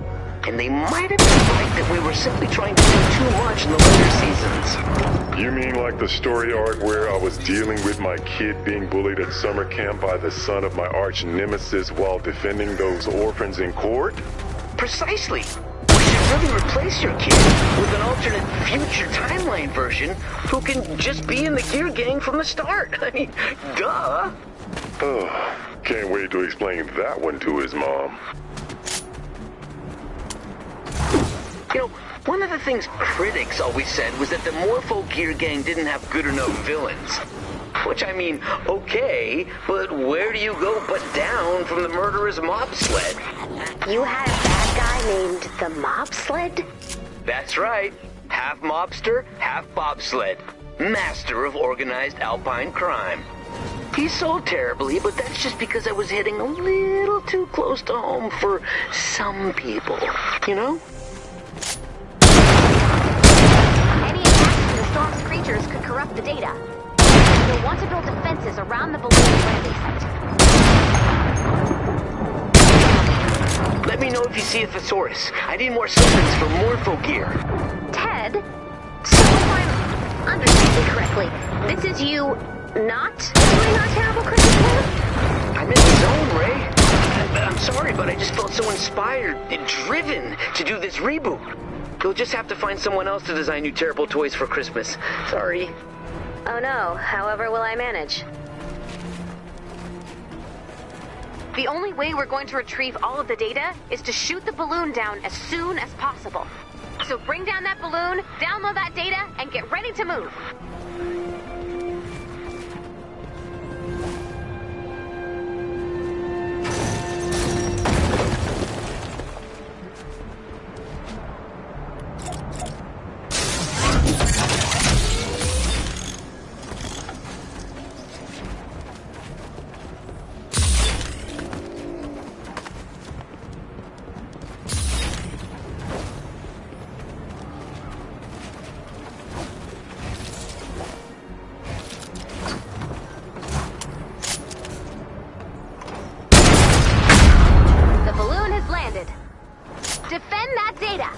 And they might have been right that we were simply trying to do too much in the later seasons. You mean like the story arc where I was dealing with my kid being bullied at summer camp by the son of my arch nemesis while defending those orphans in court? Precisely. We should really replace your kid with an alternate future timeline version who can just be in the Gear Gang from the start. I mean, duh. Oh, can't wait to explain that one to his mom. You know, one of the things critics always said was that the Morpho Gear Gang didn't have good enough villains. Which, I mean, okay, but where do you go but down from the murderous mob sled? You had a bad guy named the Mob Sled? That's right. Half mobster, half bobsled. Master of organized alpine crime. He sold terribly, but that's just because I was hitting a little too close to home for some people, you know? Any attacks from the storm's creatures could corrupt the data. You'll want to build defenses around the balloon landing site. Let me know if you see a thesaurus. I need more summons for Morpho Gear. Ted, so if I'm understanding correctly, this is you not doing our terrible Christmas plan? I'm in the zone, Ray. I'm sorry, but I just felt so inspired and driven to do this reboot. You'll just have to find someone else to design you terrible toys for Christmas. Sorry. Oh no, however will I manage? The only way we're going to retrieve all of the data is to shoot the balloon down as soon as possible. So bring down that balloon, download that data, and get ready to move. defend that data.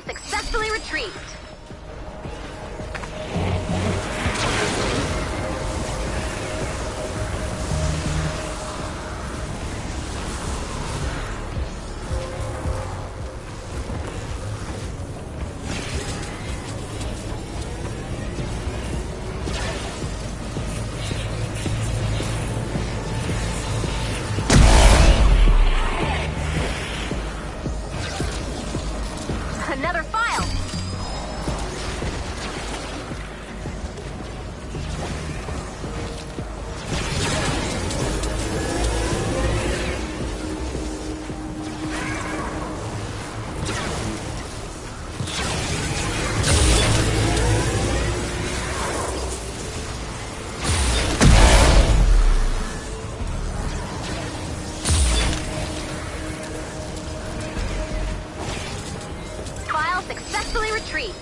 Successfully retrieved. Another file. File successfully retrieved.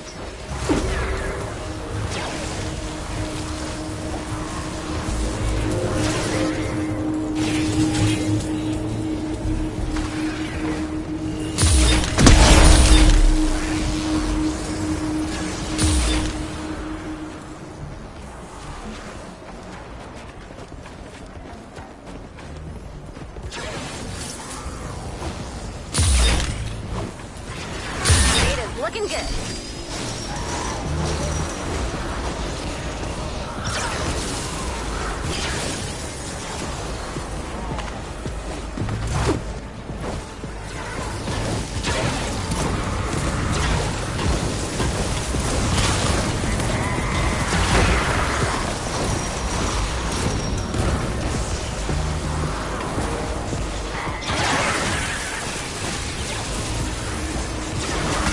Data's looking good.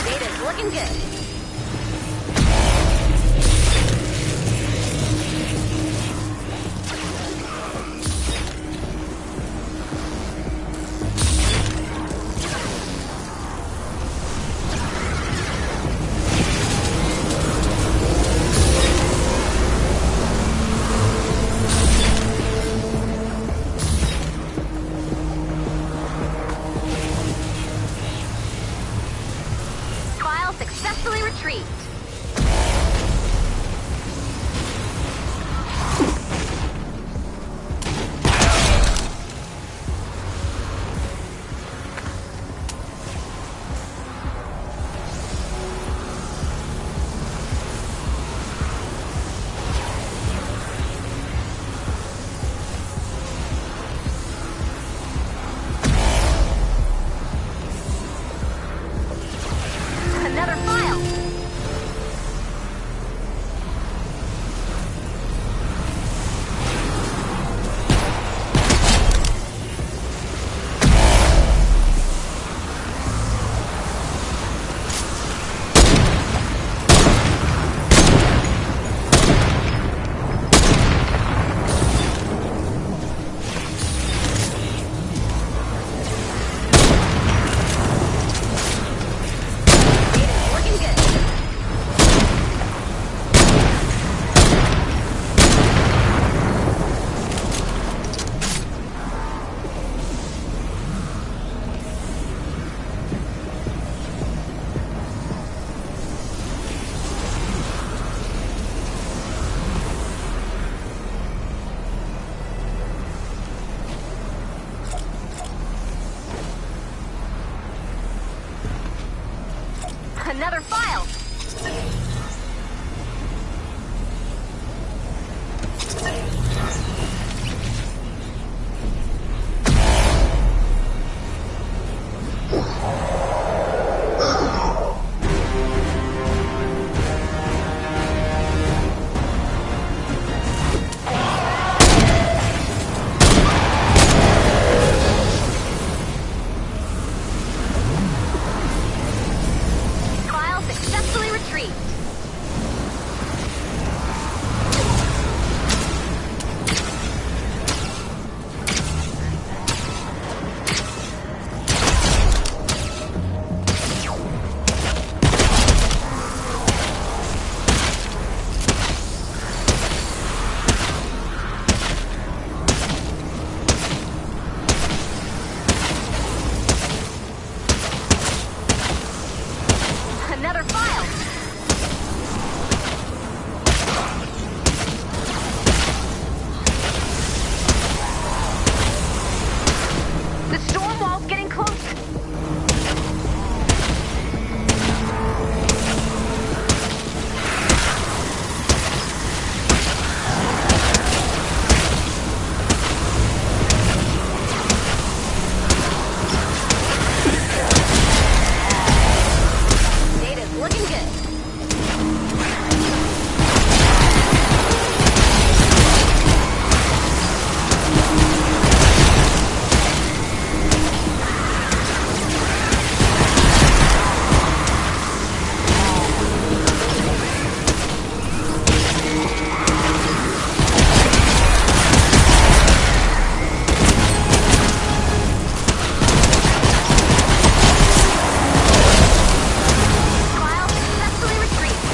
Data's looking good. File successfully retrieved. Another file. Data's looking good. Another file. The storm wall's getting close. Data's looking good. Trial successfully retrieved.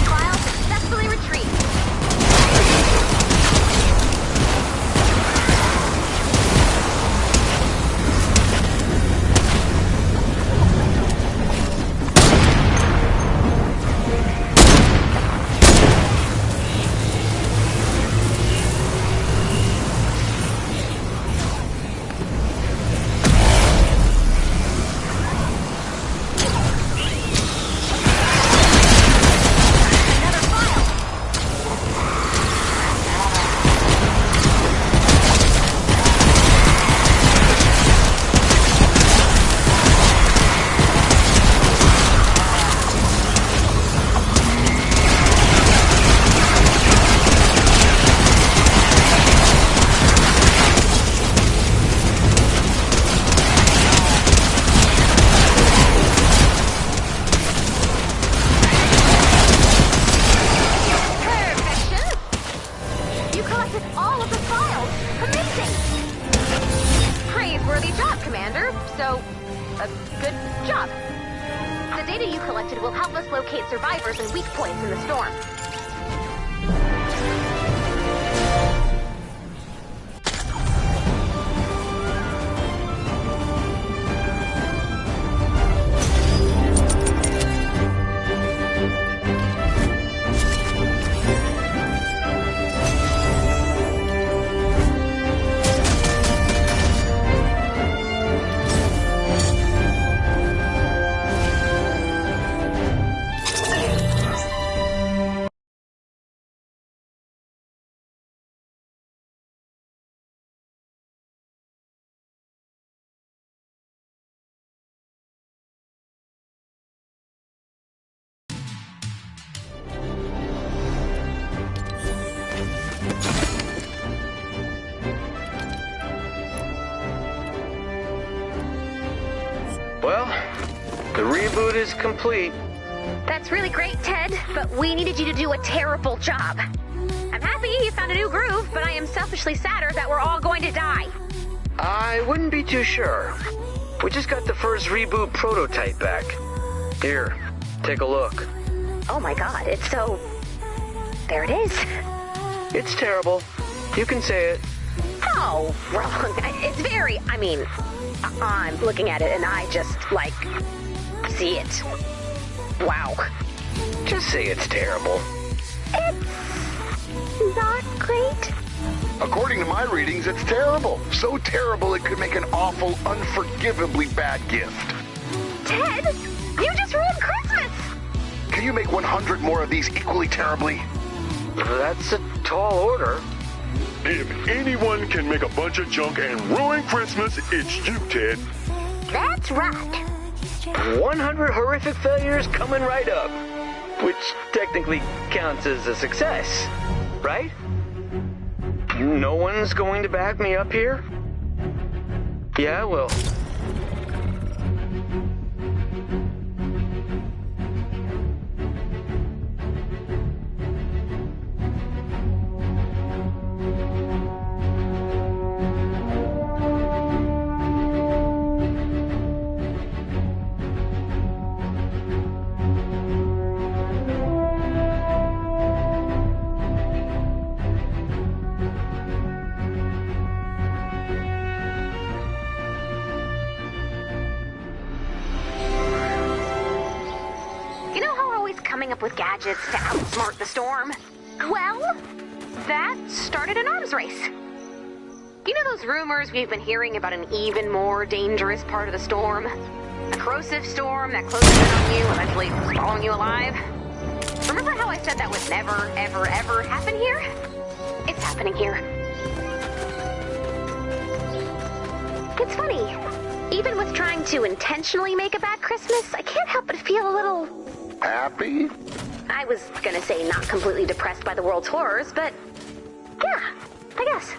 Trial successfully retrieved. Another file. Perfection! You collected all of the files. Amazing! Praiseworthy job, Commander. So, a good job. The data you collected will help us locate survivors and weak points in the storm. Well, the reboot is complete. That's really great, Ted, but we needed you to do a terrible job. I'm happy you found a new groove, but I am selfishly sadder that we're all going to die. I wouldn't be too sure. We just got the first reboot prototype back. Here, take a look. Oh my god, it's so... There it is. It's terrible. You can say it. Oh, wrong. It's very... I mean, I'm looking at it and I just, like, see it. Wow. Just say it's terrible. It's not great. According to my readings, it's terrible. So terrible it could make an awful, unforgivably bad gift. Ted, you just ruined Christmas. Can you make 100 more of these equally terribly? That's a tall order. If anyone can make a bunch of junk and ruin Christmas, it's you, Ted. That's right. 100 horrific failures coming right up. Which technically counts as a success, right? No one's going to back me up here? Yeah, well... coming up with gadgets to outsmart the storm. Well, that started an arms race. You know those rumors we've been hearing about an even more dangerous part of the storm? A corrosive storm that closes in on you, eventually swallowing you alive? Remember how I said that would never, ever, ever happen here? It's happening here. It's funny. Even with trying to intentionally make a bad Christmas, I can't help but feel a little... Happy? I was gonna say not completely depressed by the world's horrors, but... yeah, I guess.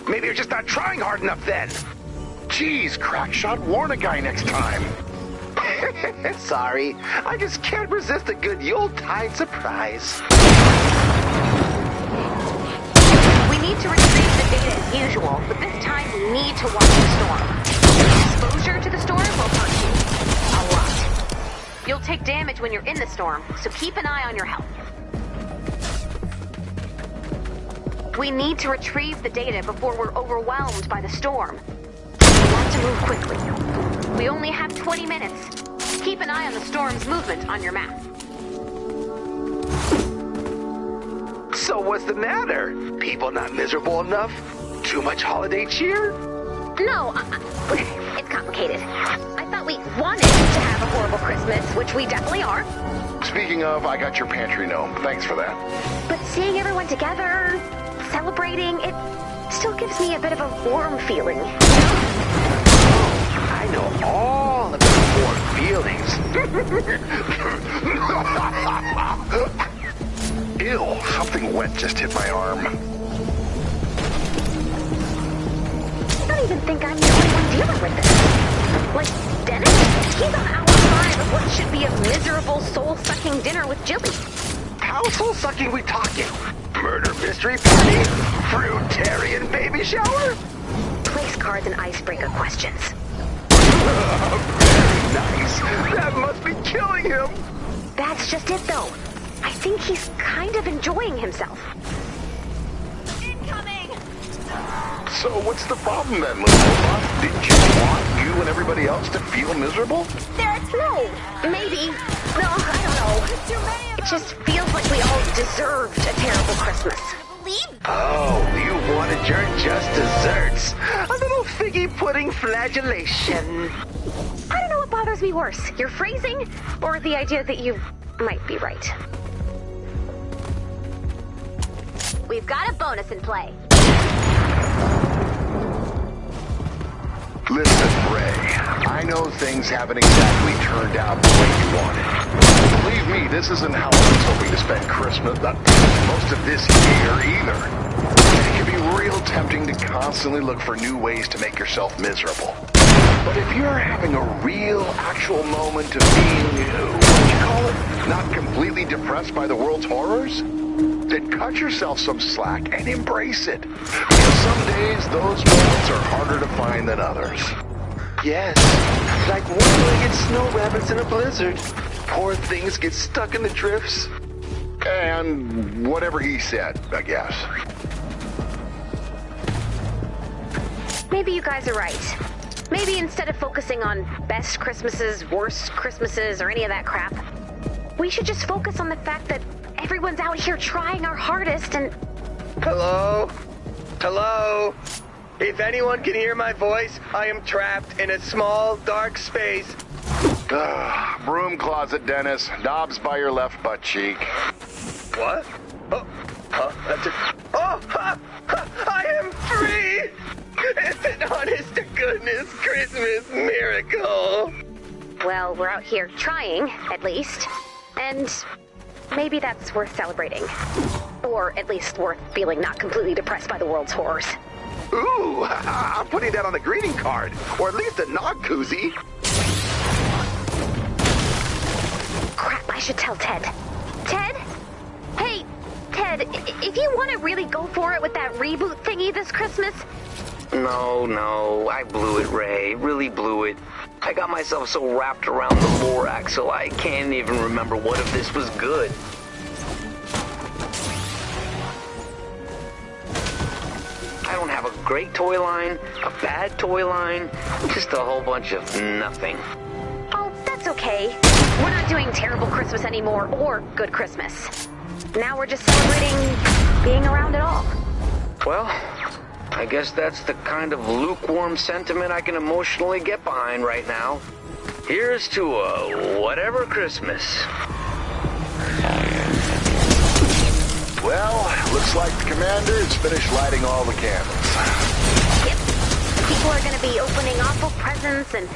Maybe you're just not trying hard enough then. Jeez, Crackshot, warn a guy next time. Sorry, I just can't resist a good Yuletide surprise. We need to retrieve the data as usual, but this time we need to watch the storm. Exposure to the storm will hurt you. A lot. You'll take damage when you're in the storm, so keep an eye on your health. We need to retrieve the data before we're overwhelmed by the storm. We want to move quickly. We only have 20 minutes. Keep an eye on the storm's movement on your map. So what's the matter? People not miserable enough? Too much holiday cheer? No, it's complicated. I thought we wanted to have a horrible Christmas, which we definitely are. Speaking of, I got your pantry gnome. Thanks for that. But seeing everyone together, celebrating, it still gives me a bit of a warm feeling. I know all about warm feelings. Ew, something wet just hit my arm. I don't even think I'm the only one dealing with this. Like, Dennis? He's on hour 5 of what should be a miserable, soul-sucking dinner with Jilly. How soul-sucking we talking? Murder mystery party? Fruitarian baby shower? Place cards and icebreaker questions. Very nice. That must be killing him. That's just it, though. I think he's kind of enjoying himself. Incoming! So what's the problem then, little robot? Didn't you want you and everybody else to feel miserable? No, maybe. No, I don't know. It just feels like we all deserved a terrible Christmas. Oh, you wanted your just desserts. A little figgy pudding flagellation. I don't know what bothers me worse, your phrasing or the idea that you might be right. We've got a bonus in play. Listen, Ray, I know things haven't exactly turned out the way you wanted. Believe me, this isn't how I was hoping to spend Christmas, not most of this year either. It can be real tempting to constantly look for new ways to make yourself miserable. But if you're having a real, actual moment of being, what do you call it, not completely depressed by the world's horrors, then cut yourself some slack and embrace it. Because some days, those moments are harder to find than others. Yes, like one-legged snow rabbits in a blizzard. Poor things get stuck in the drifts. And whatever he said, I guess. Maybe you guys are right. Maybe instead of focusing on best Christmases, worst Christmases, or any of that crap, we should just focus on the fact that everyone's out here trying our hardest and... Hello? Hello? If anyone can hear my voice, I am trapped in a small, dark space. Broom closet, Dennis. Knobs by your left butt cheek. What? Oh, huh? That's it. Oh, ha, ha, I am free! It's an honest-to-goodness Christmas miracle. Well, we're out here trying, at least. And maybe that's worth celebrating. Or at least worth feeling not completely depressed by the world's horrors. Ooh, I'm putting that on the greeting card. Or at least a nog koozie. Crap, I should tell Ted. Ted? Hey, Ted, if you want to really go for it with that reboot thingy this Christmas... No, I blew it, Ray. Really blew it. I got myself so wrapped around the lore axle I can't even remember what if this was good. I don't have a great toy line, a bad toy line, just a whole bunch of nothing. Oh, that's okay. We're not doing Terrible Christmas anymore, or Good Christmas. Now we're just celebrating being around at all. Well, I guess that's the kind of lukewarm sentiment I can emotionally get behind right now. Here's to a whatever Christmas. Well, looks like the commander has finished lighting all the candles. Yep. People are going to be opening awful presents and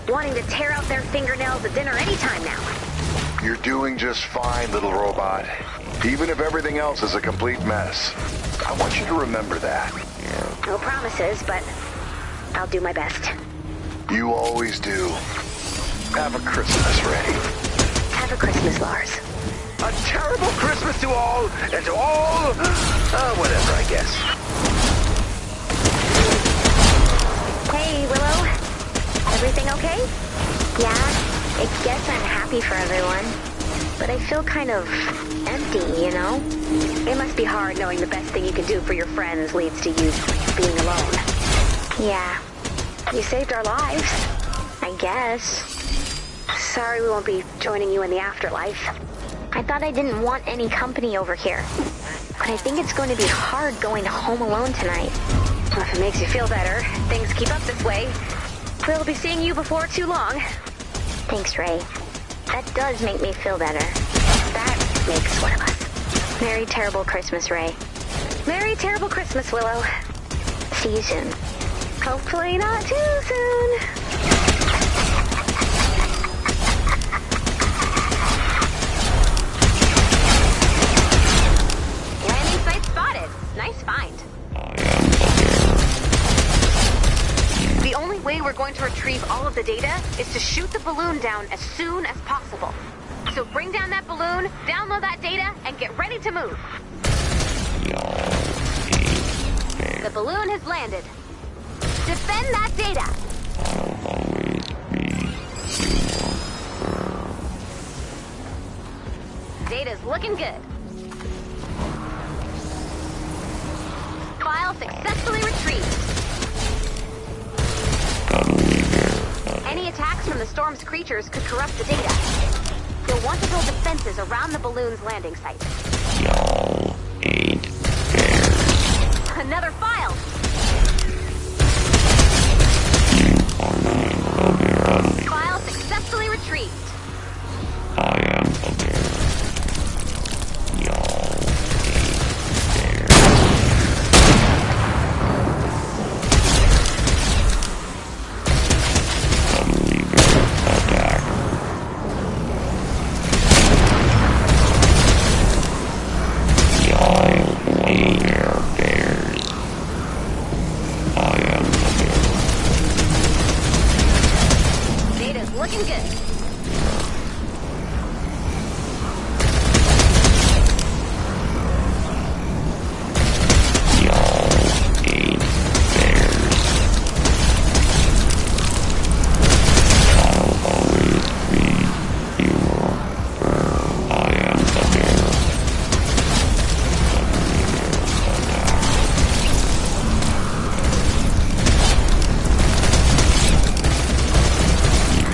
wanting to tear out their fingernails at dinner anytime now. You're doing just fine, little robot. Even if everything else is a complete mess. I want you to remember that. No promises, but I'll do my best. You always do. Have a Christmas ready. Have a Christmas, Lars. A terrible Christmas to all, and to all... whatever, I guess. Hey, Willow. Everything okay? Yeah, I guess I'm happy for everyone. But I feel kind of empty, you know? It must be hard knowing the best thing you can do for your friends leads to you being alone. Yeah, You saved our lives. I guess. Sorry we won't be joining you in the afterlife. I thought I didn't want any company over here. But I think it's going to be hard going home alone tonight. Well, if it makes you feel better, things keep up this way. We'll be seeing you before too long. Thanks, Ray. That does make me feel better. That makes one of us. Merry Terrible Christmas, Ray. Merry Terrible Christmas, Willow. See you soon. Hopefully not too soon. Landing site spotted. Nice find. The only way we're going to retrieve all of the data is to shoot the balloon down as soon as possible. So bring down that balloon, download that data, and get ready to move. The balloon has landed. Defend that data! Data's looking good. File successfully retrieved. Any attacks from the storm's creatures could corrupt the data. You'll want to build defenses around the balloon's landing site. Another file! File successfully retrieved. Data's looking good.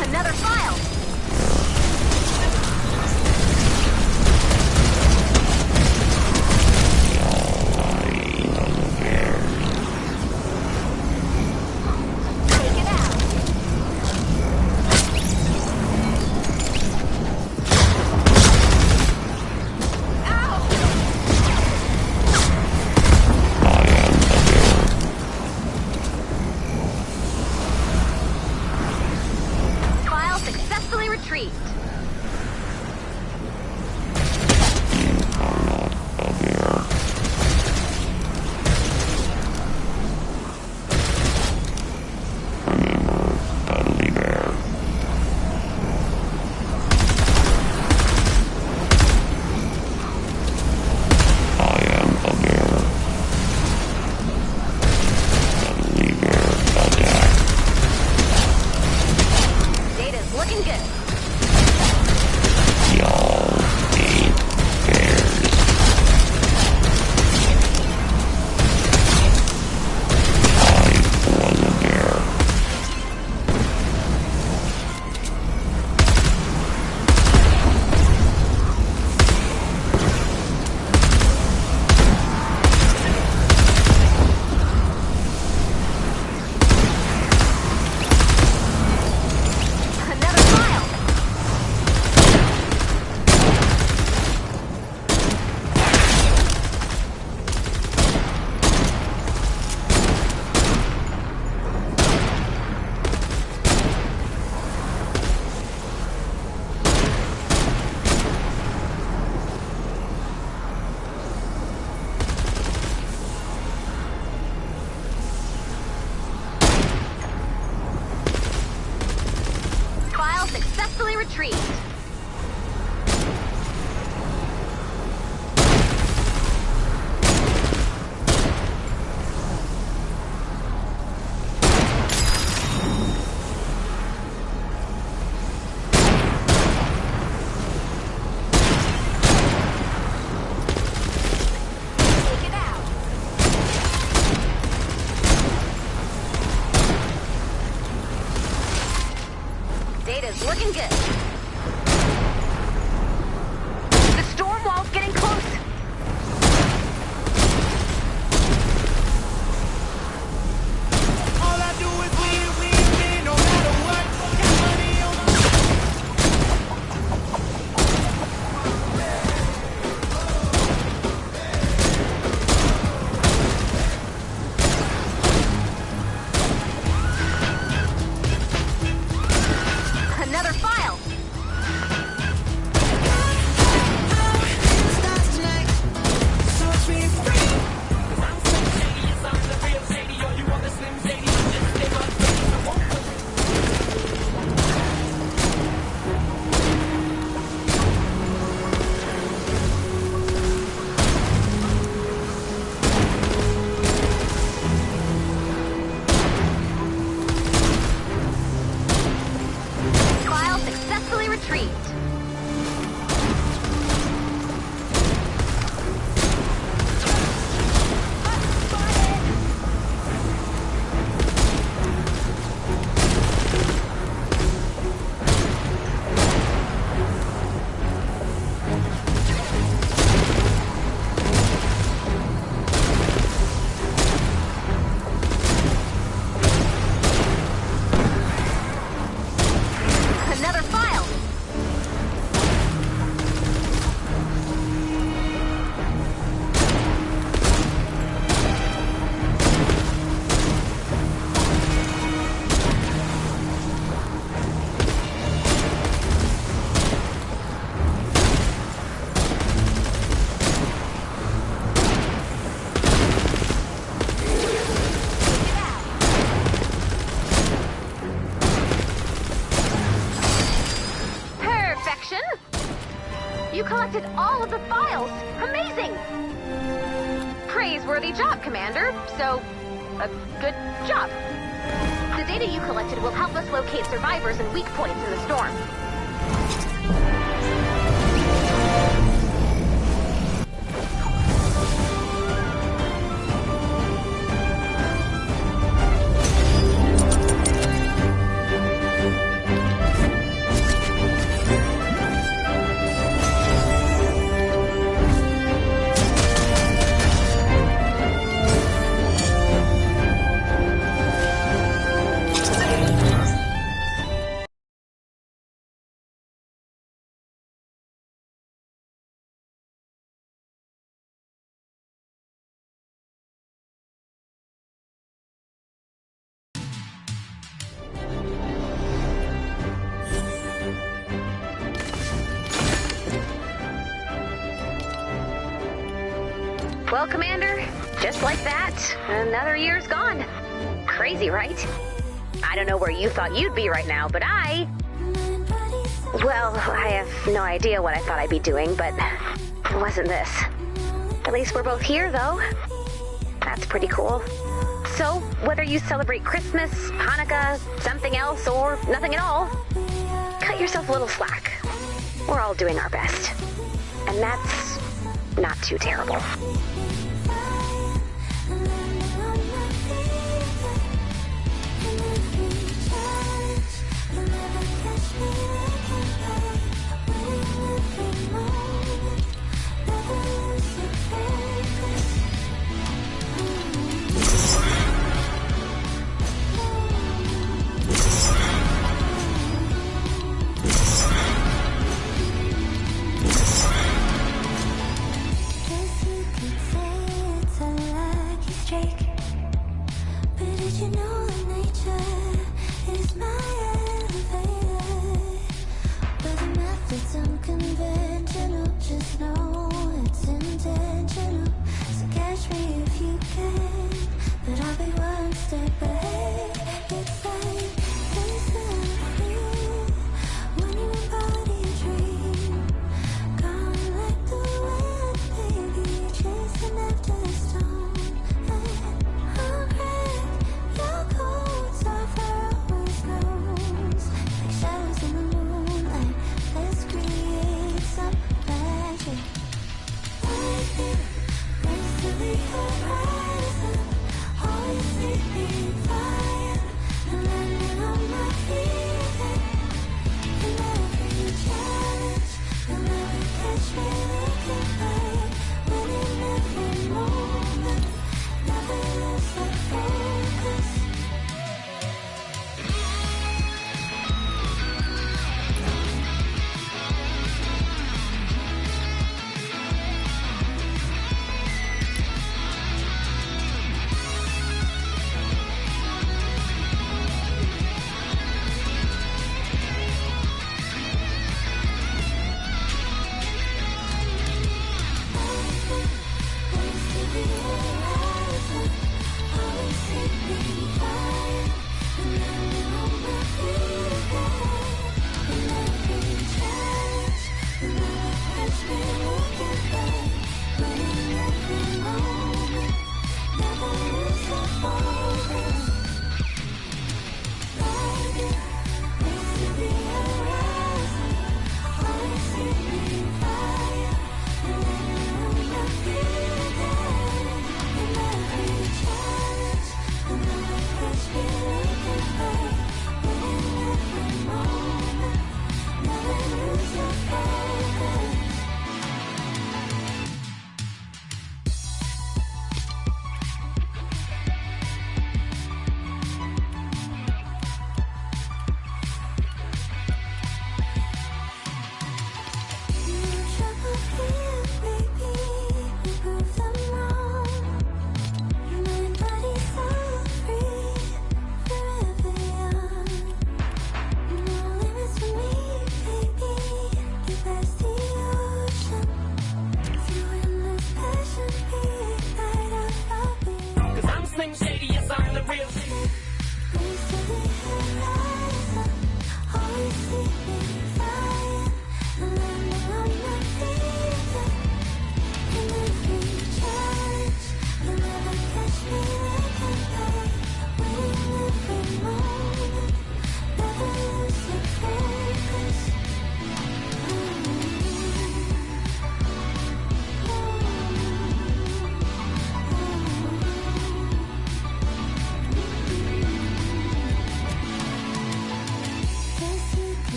Another file. Take it out. File successfully retrieved. Data's looking good. successfully retrieved. Data's looking good. The storm wall's getting close. All I do is win, win, win, no matter what. Got money on my... Another file. Stars tonight, so it's me free. I'm so shady, yes, I'm the real shady. Or you want the slim shady, just stay up. File successfully retrieved. Another file. Perfection! You collected all of the files! Amazing! Praiseworthy job, Commander. So, a good job. The data you collected will help us locate survivors and weak points in the storm. Well, Commander, just like that, another year's gone. Crazy, right? I don't know where you thought you'd be right now, but well, I have no idea what I thought I'd be doing, but it wasn't this. At least we're both here, though. That's pretty cool. So, whether you celebrate Christmas, Hanukkah, something else, or nothing at all, cut yourself a little slack. We're all doing our best. And that's not too terrible. Guess you could say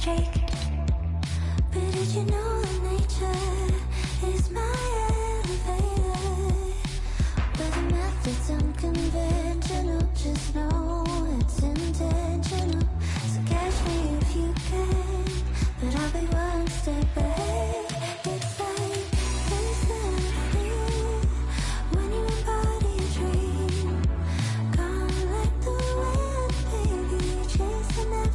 magic.